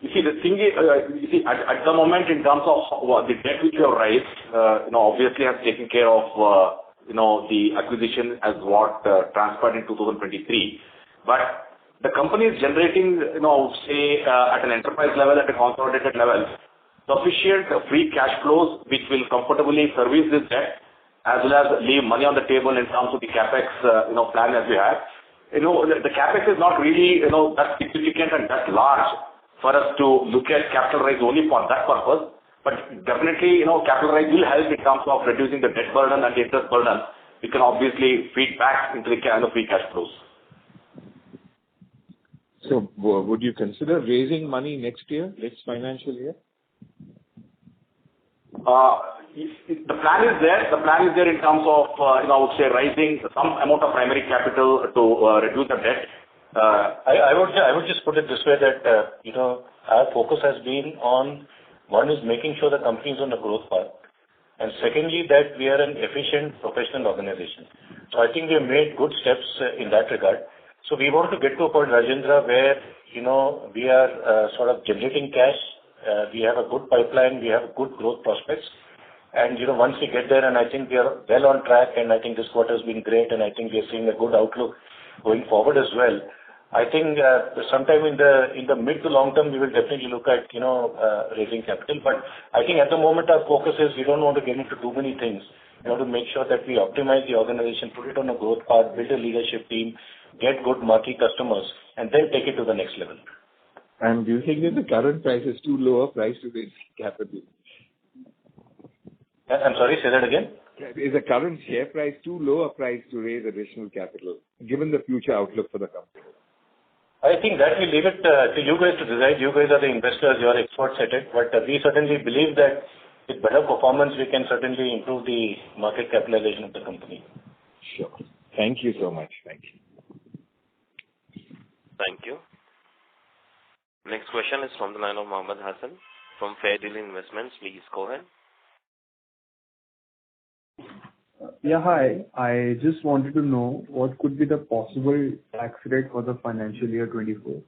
You see, the thing is, at the moment, in terms of the debt which you have raised, obviously has taken care of, the acquisition as what transpired in 2023. But the company is generating, at an enterprise level, at a consolidated level, sufficient free cash flows which will comfortably service this debt, as well as leave money on the table in terms of the capex, plan as we have. The capex is not really, that significant and that large for us to look at capital raise only for that purpose. But definitely, capital raise will help in terms of reducing the debt burden and the interest burden. We can obviously feed back into the free cash flows. So, would you consider raising money next financial year? The plan is there. The plan is there in terms of, I would say, raising some amount of primary capital to reduce the debt. I would just put it this way that our focus has been on, one is making sure the company is on a growth path, and secondly that we are an efficient professional organization. So I think we have made good steps in that regard. So we want to get to a point, Rajendra, where we are sort of generating cash. We have a good pipeline. We have good growth prospects. And once we get there, and I think we are well on track, and I think this quarter has been great, and I think we are seeing a good outlook going forward as well. I think sometime in the mid to long term, we will definitely look at raising capital. But I think at the moment our focus is we don't want to get into too many things. We want to make sure that we optimize the organization, put it on a growth path, build a leadership team, get good marquee customers, and then take it to the next level. And do you think that the current price is too low a price to raise capital? I'm sorry, say that again? Is the current share price too low a price to raise additional capital, given the future outlook for the company? I think that we leave it to you guys to decide. You guys are the investors, you are experts at it. But we certainly believe that with better performance, we can certainly improve the market capitalization of the company. Sure. Thank you so much. Thank you. Thank you. Next question is from the line of Mohammed Hassan from Fairdeal Investments. Please go ahead. Yeah, hi. I just wanted to know what could be the possible tax rate for the financial year 24.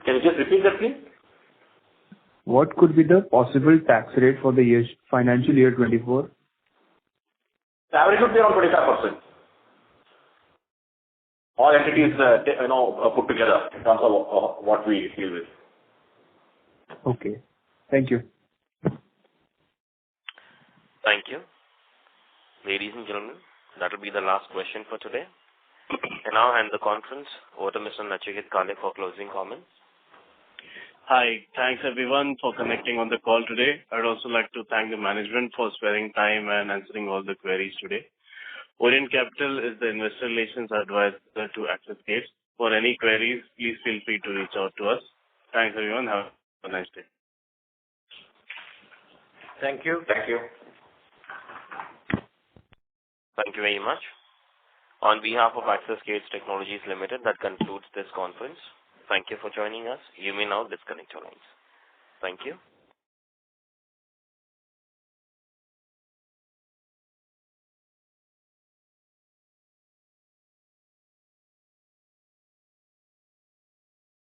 Can you just repeat that, please? What could be the possible tax rate for the financial year 24? The average would be around 25%. All entities, put together in terms of what we deal with. Okay. Thank you. Thank you. Ladies and gentlemen, that will be the last question for today. And now hand the conference over to Mr. Nachiket Kale for closing comments. Hi. Thanks everyone for connecting on the call today. I'd also like to thank the management for sparing time and answering all the queries today. Orient Capital is the investor relations advisor to AXISCADES. For any queries, please feel free to reach out to us. Thanks everyone. Have a nice day. Thank you. Thank you very much. On behalf of AXISCADES Technologies Limited, that concludes this conference. Thank you for joining us. You may now disconnect your lines. Thank you.